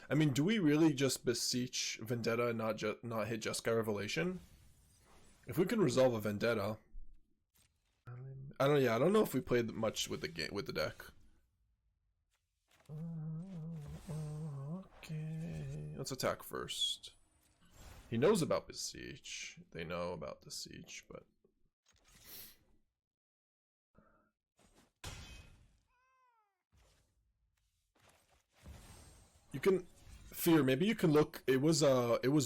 I mean, do we really just beseech Vendetta and not hit Jeskai Revelation? If we can resolve a Vendetta. I don't know if we played much with the deck. Okay, let's attack first. He knows about Beseech. They know about Beseech, but you can Fear. Maybe you can look. It was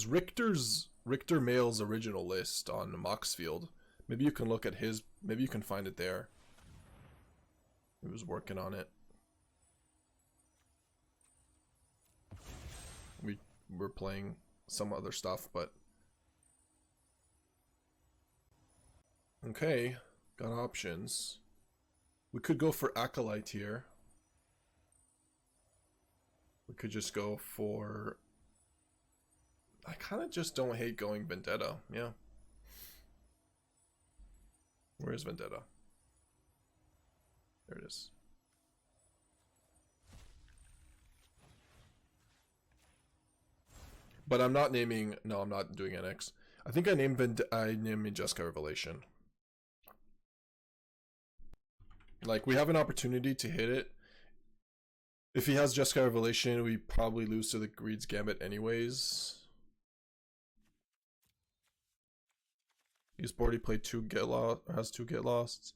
Richter Mail's original list on Moxfield. Maybe you can look at his. Maybe you can find it there. He was working on it. We were playing some other stuff, but okay, got options. We could go for Acolyte here. We could just go for. I kind of just don't hate going Vendetta. Yeah. Where is Vendetta? There it is. But I'm not naming. No, I'm not doing Annex. I think I named Jeskai Revelation. Like, we have an opportunity to hit it. If he has Jeskai Revelation, we probably lose to the Greed's Gambit anyways. He's already played has two get losts.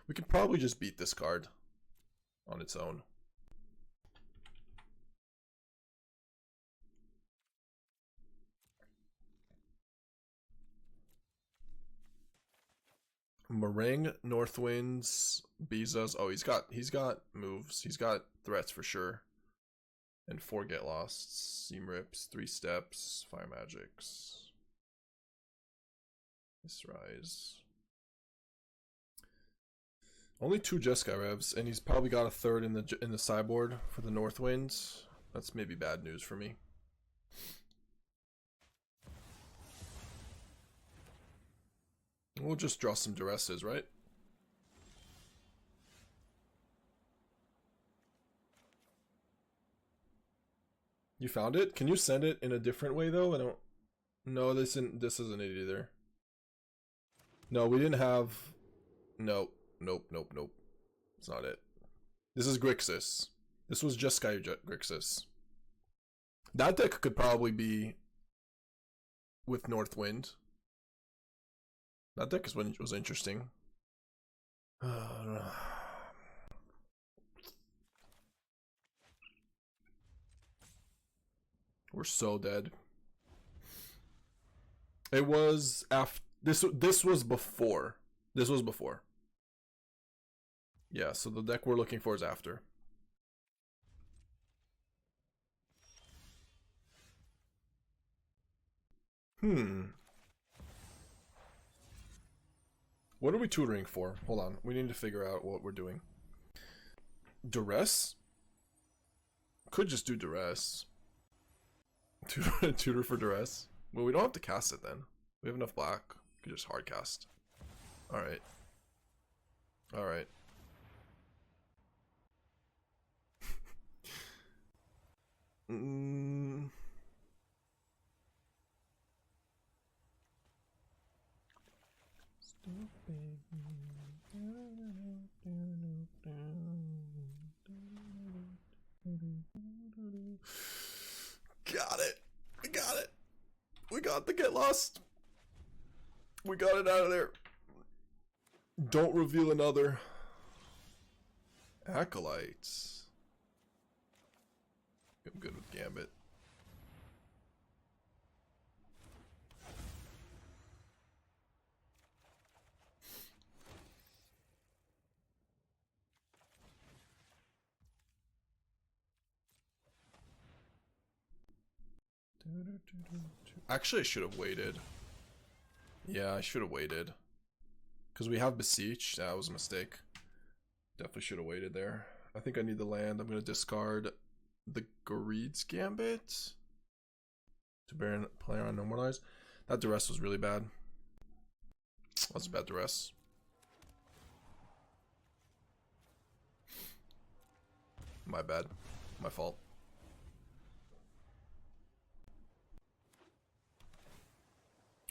We could probably just beat this card on its own. Meringue, Northwinds, Bizas. Oh, he's got moves. He's got threats for sure. And 4 get losts, Seam Rips, 3 steps, Fire Magics. This Rise. Only 2 Jeskai Revs, and he's probably got a third in the sideboard for the Northwinds. That's maybe bad news for me. We'll just draw some Duresses, right? You found it? Can you send it in a different way though? I don't. No, this isn't it either. No, we didn't have. Nope. It's not it. This is Grixis. This was just Sky Grixis. That deck could probably be with Northwind. That deck was interesting. We're so dead. It was after this was before. This was before. Yeah, so the deck we're looking for is after. What are we tutoring for? Hold on. We need to figure out what we're doing. Duress? Could just do Duress. Tutor for Duress. Well, we don't have to cast it then. We have enough black. We could just hard cast. Alright. Alright. Got it. We got it. We got the get lost. We got it out of there. Don't reveal another. Acolytes. I'm good with Gambit. Actually, I should have waited. Yeah, I should have waited. Because we have Beseech. That was a mistake. Definitely should have waited there. I think I need the land. I'm going to discard the Greed's Gambit to play on Normalize. That Duress was really bad. That's a bad Duress. My bad. My fault.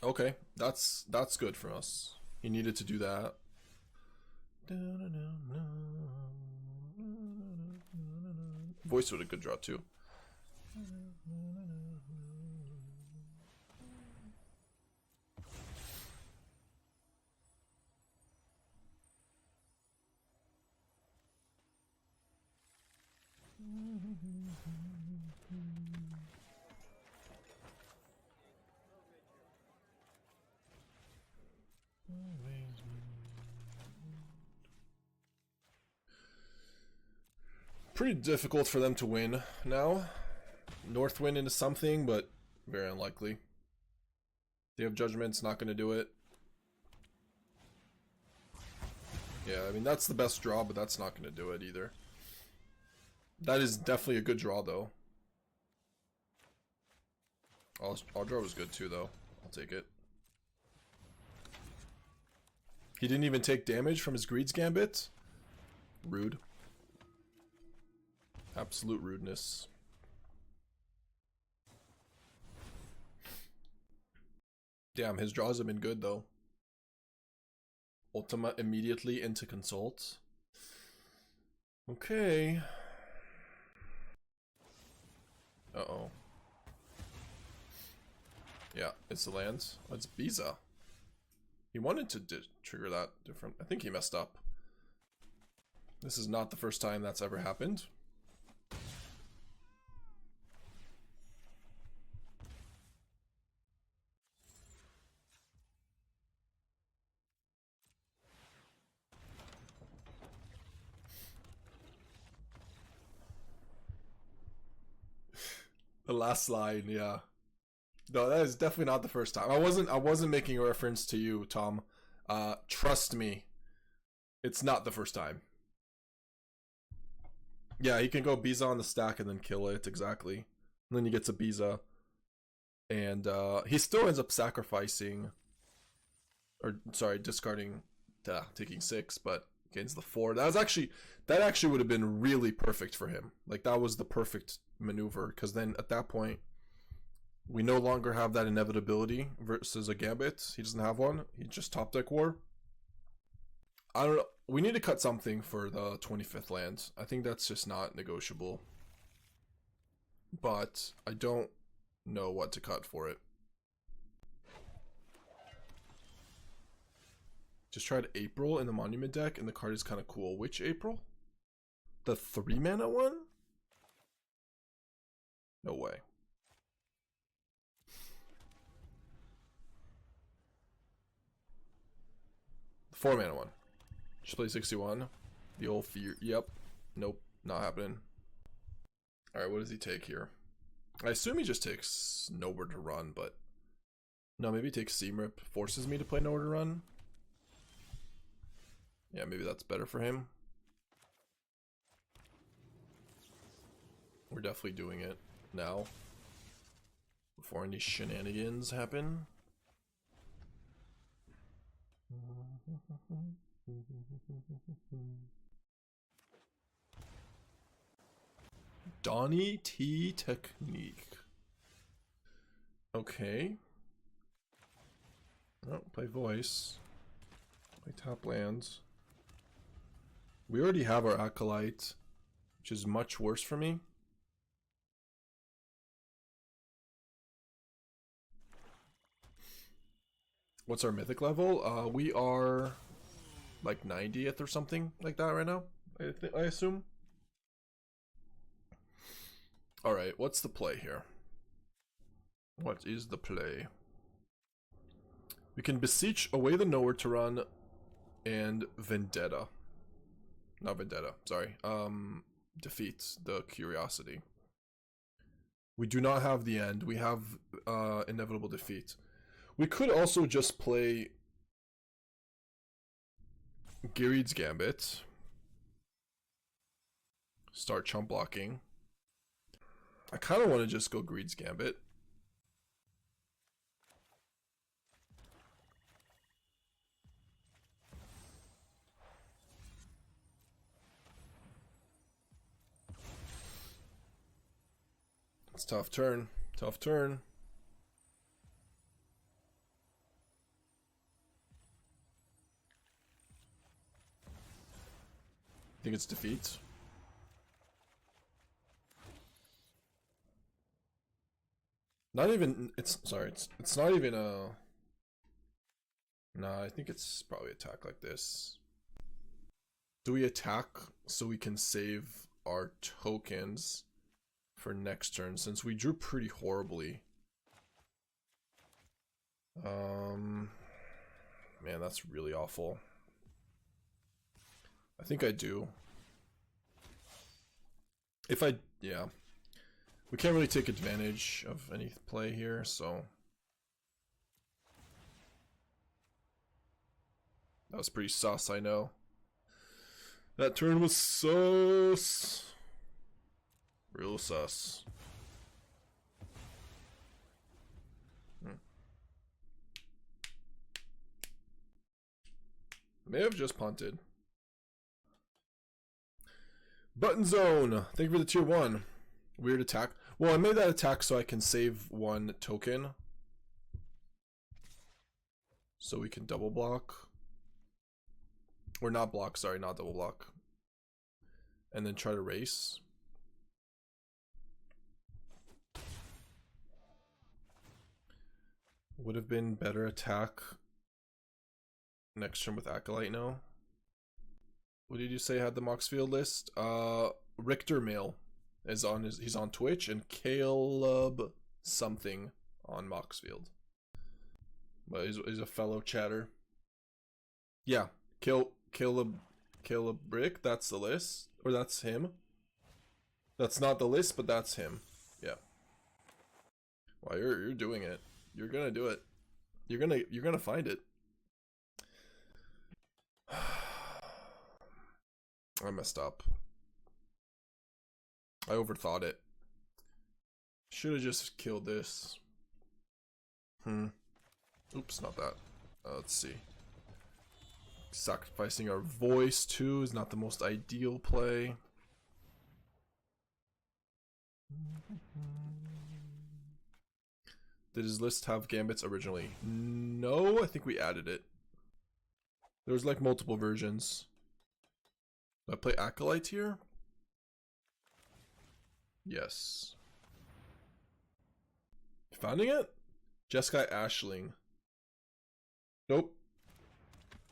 Okay, that's good for us. He needed to do that. Voice with a good draw too. Pretty difficult for them to win now. Northwind into something, but very unlikely. They have Judgment's not going to do it. Yeah, I mean, that's the best draw, but that's not going to do it either. That is definitely a good draw, though. Our draw was good, too, though. I'll take it. He didn't even take damage from his Greed's Gambit? Rude. Absolute rudeness. Damn, his draws have been good, though. Ultima immediately into Consult. Okay. Uh-oh. Yeah, it's the lands. Oh, it's Biza. He wanted to trigger that different. I think he messed up. This is not the first time that's ever happened. The last line, yeah. No, that is definitely not the first time. I wasn't making a reference to you, Tom. Trust me. It's not the first time. Yeah, he can go Biza on the stack and then kill it, exactly. And then he gets a Biza. And he still ends up sacrificing, or sorry, discarding, taking 6, but gains the 4. That actually would have been really perfect for him. Like, that was the perfect maneuver, because then at that point, we no longer have that inevitability versus a Gambit. He doesn't have one. He just top deck war. I don't know. We need to cut something for the 25th land. I think that's just not negotiable. But I don't know what to cut for it. Just tried April in the Monument deck, and the card is kind of cool. Which April? The 3-mana one? No way. The 4-mana one. Just play 61. The old fear. Yep. Nope. Not happening. Alright, what does he take here? I assume he just takes Nowhere to Run, but... No, maybe he takes Seamrip. Forces me to play Nowhere to Run. Yeah, maybe that's better for him. We're definitely doing it now. Before any shenanigans happen. Donnie T Technique. Okay. Oh, play voice. Play top lands. We already have our Acolyte, which is much worse for me. What's our mythic level? We are like 90th or something like that right now, I assume. Alright, what's the play here? What is the play? We can Beseech away the Nowhere to Run and Vendetta. Not Vendetta, sorry. Defeat the Curiosity. We do not have the end. We have Inevitable Defeat. We could also just play Girid's Gambit. Start chump blocking. I kind of want to just go Greed's Gambit. It's a tough turn. Tough turn. I think it's defeat. Not even, it's not even a, nah, I think it's probably attack like this. Do we attack so we can save our tokens for next turn, since we drew pretty horribly? Man, that's really awful. I think I do. If I, yeah. We can't really take advantage of any play here, so... That was pretty sus, I know. That turn was sus. Real sus. May have just punted. Button Zone! Thank you for the tier 1. Weird attack. Well, I made that attack so I can save 1 token. So we can double block. Or not block, sorry, not double block. And then try to race. Would have been better attack next turn with Acolyte now. What did you say had the Moxfield list? Richter Mail is on he's on Twitch, and Caleb something on Moxfield. But he's a fellow chatter. Yeah, Caleb Brick, that's the list. Or that's him. That's not the list, but that's him. Yeah. Well, you're doing it. You're gonna do it. You're gonna find it. I messed up. I overthought it. Should have just killed this. Oops, not that. Let's see. Sacrificing our voice too is not the most ideal play. Did his list have Gambits originally? No, I think we added it. There's like multiple versions. Do I play Acolyte here? Yes. Finding it? Jeskai Ashling. Nope.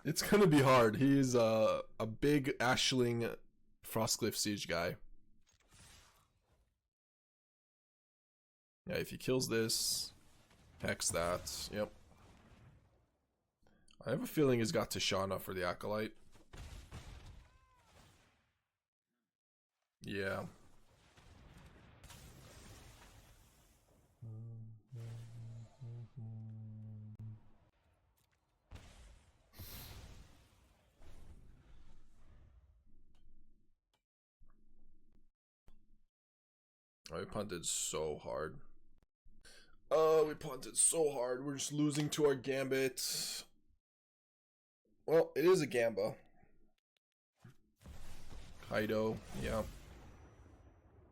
It's gonna be hard. He's a big Ashling Frostcliff Siege guy. Yeah, if he kills this, hex that. Yep. I have a feeling he's got Tishana for the Acolyte. Yeah. We punted so hard. We punted so hard. We're just losing to our Gambit. Well, it is a Gamba. Kaido, yeah.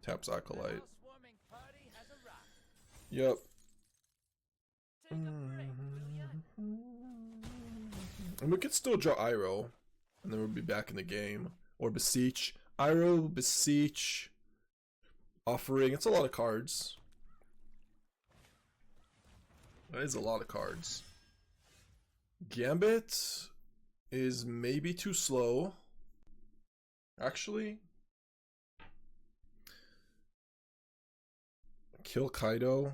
Taps Acolyte. Yep. And we could still draw Iroh. And then we'll be back in the game. Or Beseech. Iroh, Beseech. Offering. It's a lot of cards. That is a lot of cards. Gambit is maybe too slow. Actually. Kill Kaido.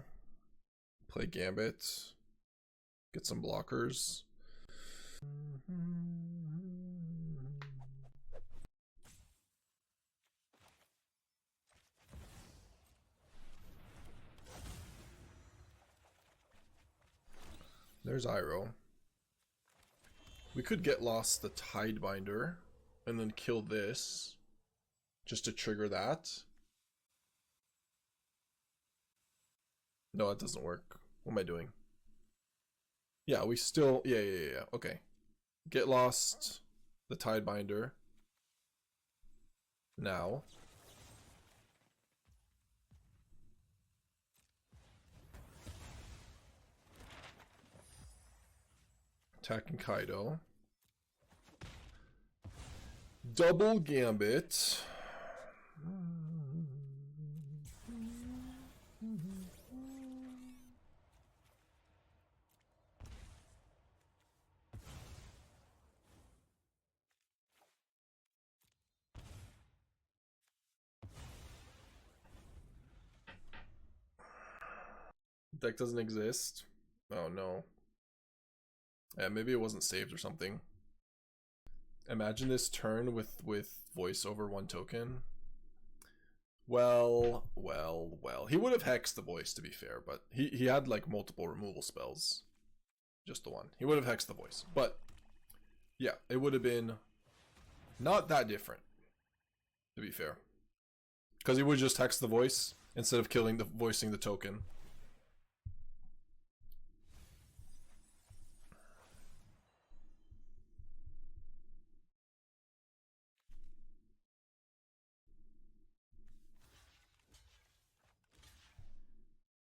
Play Gambit. Get some blockers. There's Iroh. We could get lost the Tidebinder and then kill this just to trigger that. No, it doesn't work. What am I doing? Yeah, we still... Yeah. Okay. Get lost the Tidebinder. Now. Attacking Kaido. Double Gambit. Deck doesn't exist. Oh no. Yeah, maybe it wasn't saved or something. Imagine this turn with voice over 1 token. Well. He would have hexed the voice, to be fair, but he had like multiple removal spells. Just the one. He would have hexed the voice. But yeah, it would have been not that different, to be fair. Because he would just hex the voice instead of voicing the token.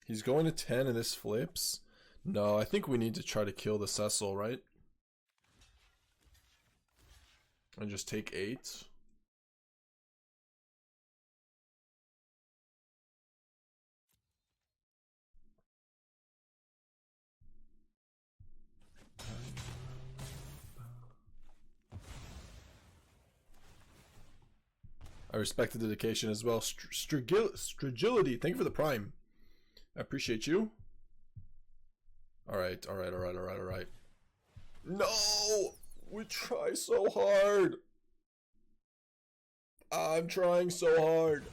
He's going to 10 and this flips. No, I think we need to try to kill the Cecil, right? And just take 8. I respect the dedication as well. Strigility, thank you for the prime. I appreciate you. Alright. No! We try so hard. I'm trying so hard.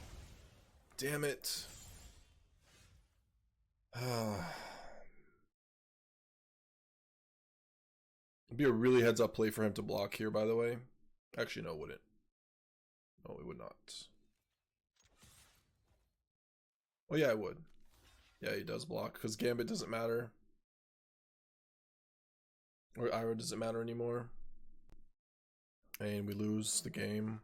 Damn it. It'd be a really heads up play for him to block here, by the way. Actually, no, it wouldn't. No, it would not. Oh yeah, I would. Yeah, he does block, because Gambit doesn't matter. Or Iroh doesn't matter anymore. And we lose the game.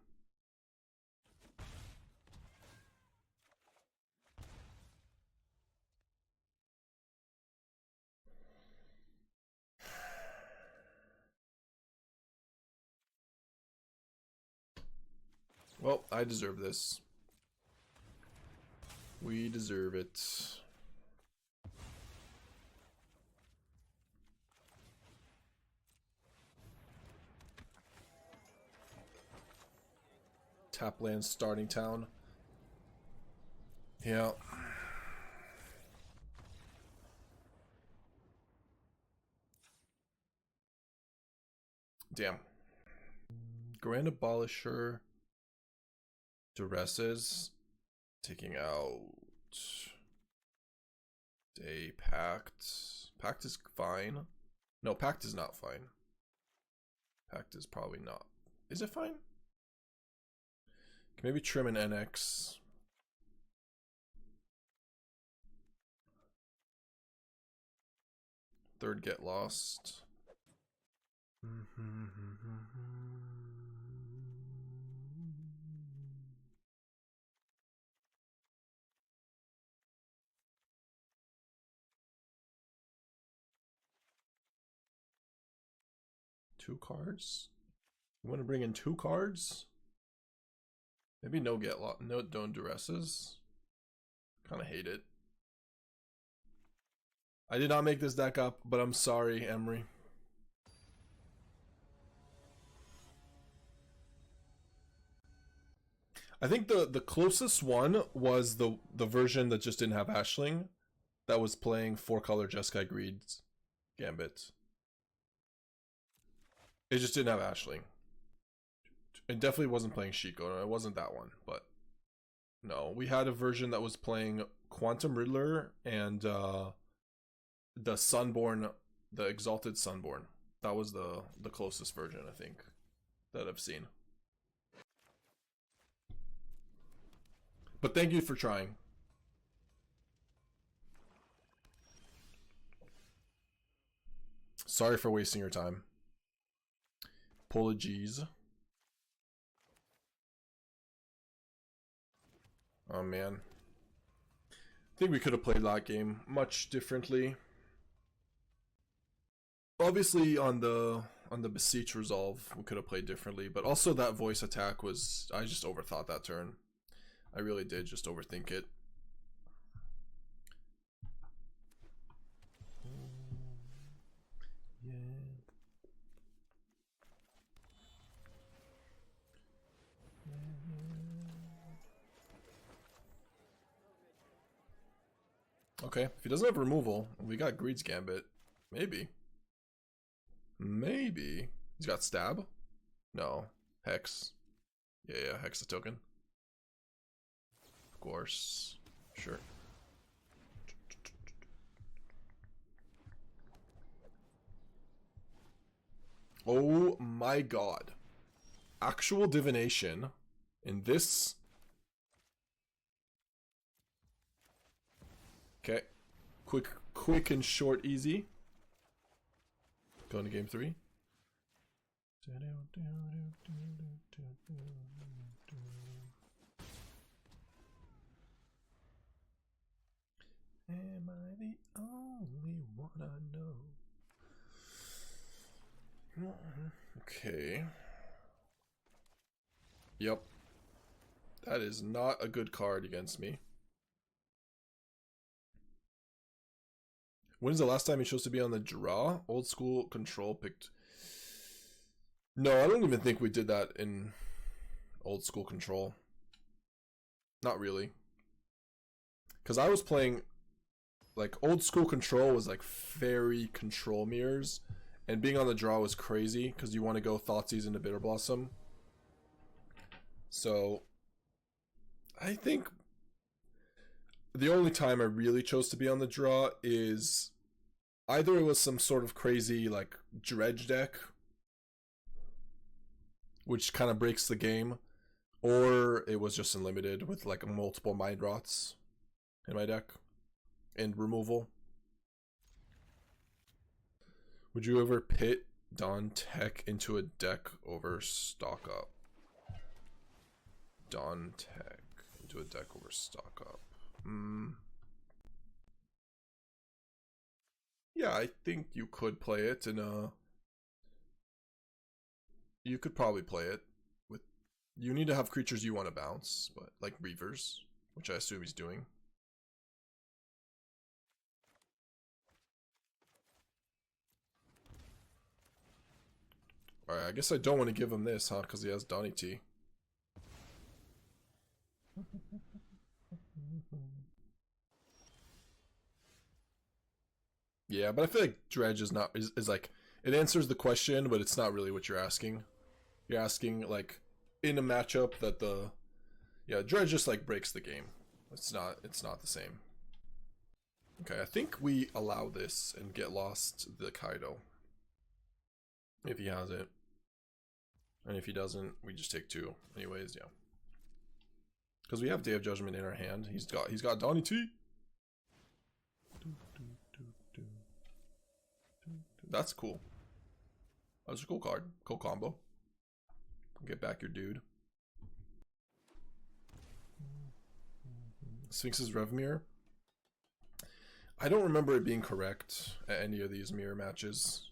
Well, I deserve this. We deserve it. Tap land starting town. Yeah. Damn. Grand Abolisher. Duresses. Taking out Day Pact. Pact is fine. No, Pact is not fine. Pact is probably not. Is it fine? Can maybe trim an Annex. Third get lost. Two cards? You want to bring in two cards? Maybe no get lost. No, don't Duresses. Kind of hate it. I did not make this deck up, but I'm sorry, Emery. I think the closest one was the version that just didn't have Ashling, that was playing 4-color Jeskai Greed's Gambit. It just didn't have Ashling. It definitely wasn't playing Shiko. It wasn't that one, but no, we had a version that was playing Quantum Riddler and the Sunborn, the Exalted Sunborn. That was the closest version, I think, that I've seen. But thank you for trying. Sorry for wasting your time. Apologies. Oh man. I think we could have played that game much differently. Obviously on the Beseech resolve we could have played differently, but also that voice attack was, I just overthought that turn. I really did just overthink it. Okay, if he doesn't have removal, we got Greed's Gambit. Maybe. Maybe. He's got Stab? No. Hex. Yeah, Hex the token. Of course. Sure. Oh my god. Actual divination in this. Okay. Quick and short, easy. Going to game 3. Am I the only one I know? Okay. Yep. That is not a good card against me. When's the last time he chose to be on the draw? Old school control picked. No, I don't even think we did that in old school control. Not really. Because I was playing, like, old school control was like very control mirrors. And being on the draw was crazy because you want to go Thoughtseize into Bitter Blossom. So, I think the only time I really chose to be on the draw is either it was some sort of crazy, like, dredge deck, which kind of breaks the game, or it was just unlimited with, like, multiple Mind Rots. in my deck. And removal. Would you ever pit Dawn Tech into a deck over stock up? Dawn Tech into a deck over stock up. Yeah, I think you could play it in a... You could probably play it with... You need to have creatures you want to bounce, but like Reavers, which I assume he's doing. Alright, I guess I don't want to give him this, huh? Because he has Donny T. Yeah, but I feel like Dredge is not... is like... It answers the question, but it's not really what you're asking. You're asking, like, in a matchup that the... Yeah, Dredge just, like, breaks the game. It's not the same. Okay, I think we allow this and get lost the Kaido. If he has it. And if he doesn't, we just take 2. Anyways, yeah. Because we have Day of Judgment in our hand. He's got Donny T. That's cool. That's a cool card. Cool combo. Get back your dude. Sphinx's Rev Mirror. I don't remember it being correct at any of these mirror matches.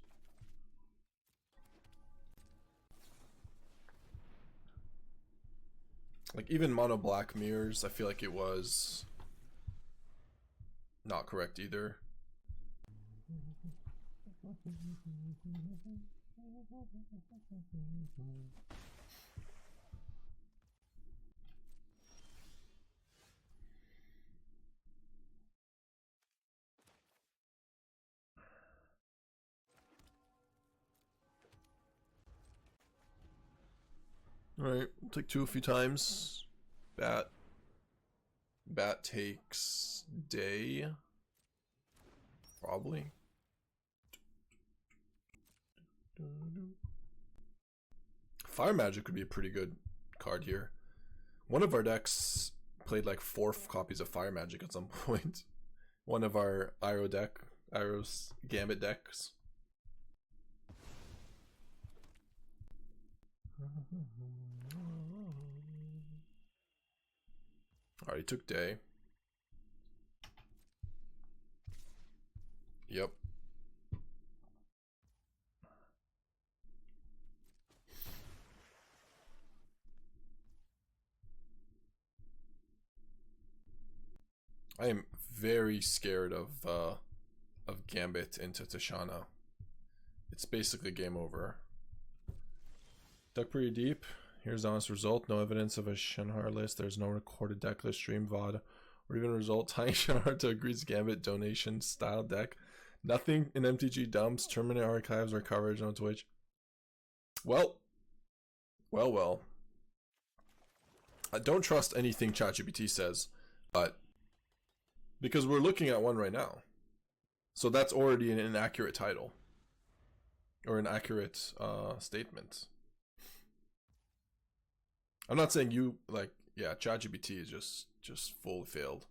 Like even mono black mirrors, I feel like it was not correct either. Alright, we'll take 2 a few times. Bat takes Day. Probably. Fire Magic would be a pretty good card here. One of our decks played like 4 copies of Fire Magic at some point. One of our Iroh's Gambit decks. Alright, he took Day. Yep. I am very scared of Gambit into Tashana. It's basically game over. Duck pretty deep. Here's the honest result. No evidence of a Shenhar list. There's no recorded deck list, stream, VOD, or even a result tying Shenhar to Agreed's Gambit donation style deck. Nothing in MTG dumps, Terminate archives, or coverage on Twitch. Well. I don't trust anything ChatGPT says, but because we're looking at one right now. So that's already an inaccurate title. Or an accurate statement. I'm not saying you, like, yeah, ChatGPT is just full failed.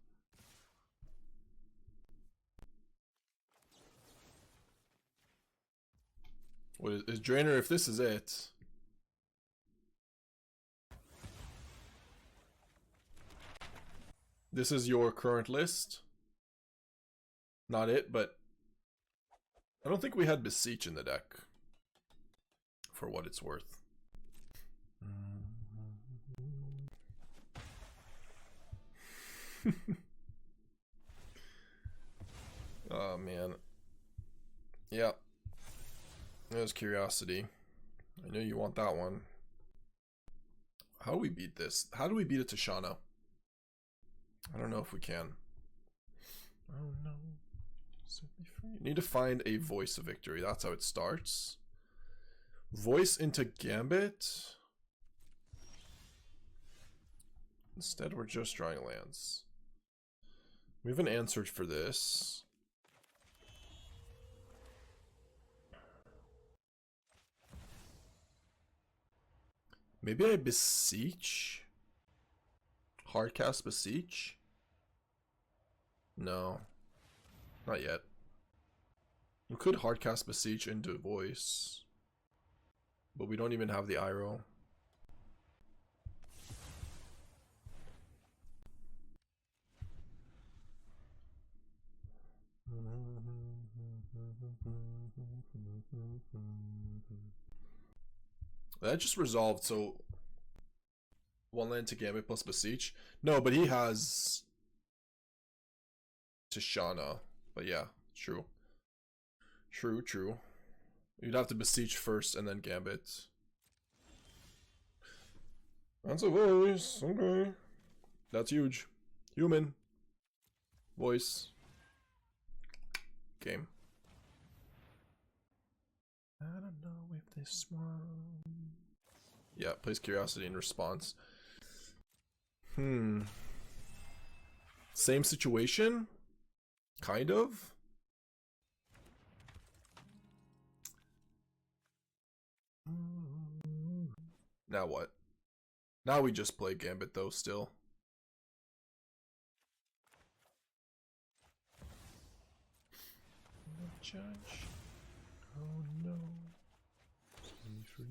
What is Drainer, if this is it? This is your current list? Not it, but I don't think we had Beseech in the deck. For what it's worth. Oh man. Yeah. There's Curiosity. I know you want that one. How do we beat this? How do we beat it to Shana? I don't know if we can. Oh no. Set me free. Need to find a voice of victory. That's how it starts. Voice into Gambit. Instead, we're just drawing lands. We haven't answered for this. Maybe I Beseech? Hardcast Beseech? No. Not yet. We could hardcast Beseech into Voice. But we don't even have the Iroh. That just resolved, so 1 land to Gambit plus Beseech. No, but he has Tishana. But yeah, true. True. You'd have to Beseech first and then Gambit. That's a voice. Okay. That's huge. Human. Voice. Game. I don't know if this one... Yeah, plays Curiosity in response. Same situation? Kind of? Now what? Now we just play Gambit though still. Judge. Oh no. Be free.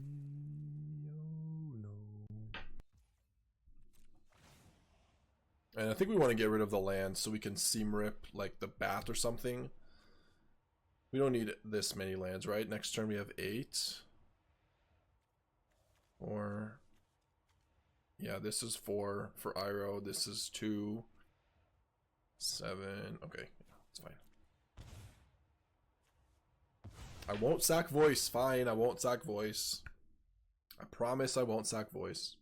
Oh no. And I think we want to get rid of the land so we can seam rip like the Bath or something. We don't need this many lands, right? Next turn we have 8. Or yeah, this is 4 for Iroh. This is 2. 7. Okay, yeah, it's fine. I won't sack Voice. Fine, I won't sack Voice. I promise I won't sack Voice.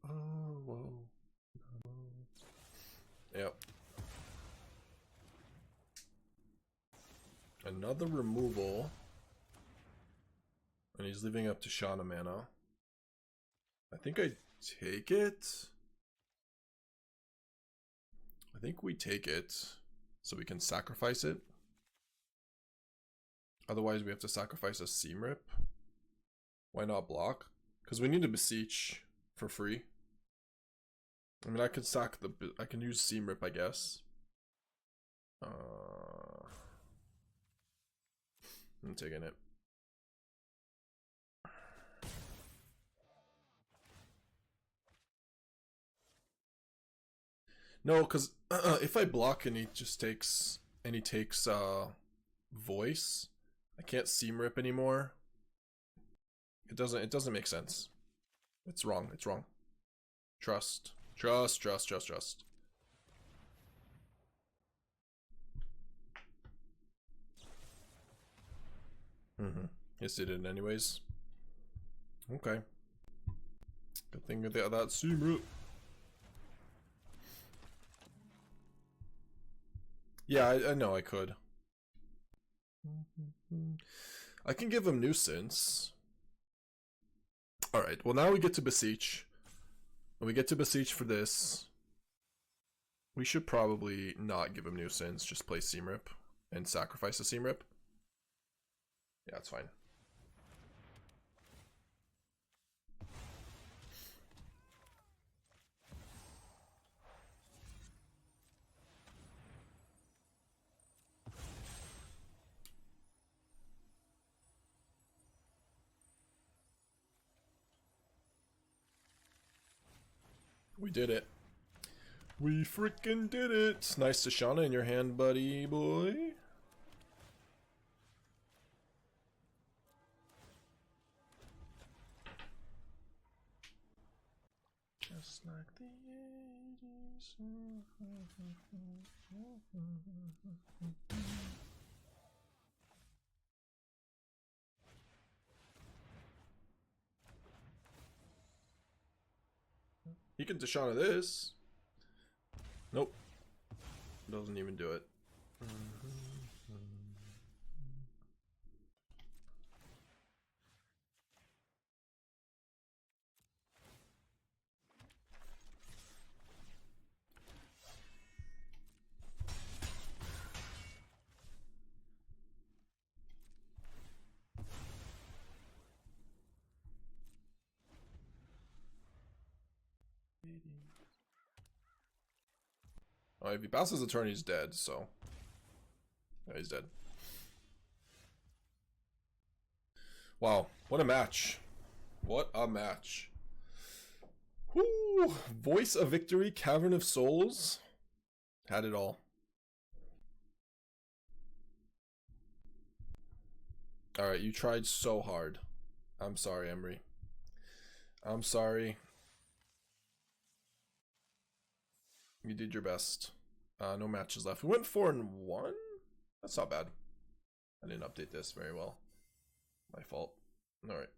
Oh, whoa. Yep. Another removal. And he's leaving up to Shana mana. I think I take it. I think we take it so we can sacrifice it. Otherwise we have to sacrifice a Seam Rip. Why not block? Because we need to Beseech for free. I mean, I could sack the... I can use Seam Rip, I guess. I'm taking it. No, because if I block and he just takes... And he takes Voice, I can't Seam Rip anymore. It doesn't make sense. It's wrong. It's wrong. Trust. Trust. Yes, it did anyways. Okay. Good thing that Seam Rip. Yeah, I know I could. I can give him Nuisance. Alright, well now we get to Beseech. When we get to Beseech for this, we should probably not give him Nuisance, just play Seam Rip and sacrifice a Seam Rip. Yeah, it's fine. We did it. We freaking did it. Nice Tishana in your hand, buddy boy. Just like the 80s. He can Tishana this. Nope. Doesn't even do it. Oh, if he passes the turn, he's dead, so... Yeah, he's dead. Wow, what a match. What a match. Whoo! Voice of Victory, Cavern of Souls. Had it all. Alright, you tried so hard. I'm sorry, Emery. I'm sorry. You did your best. No matches left. We went 4-1? That's not bad. I didn't update this very well. My fault. Alright.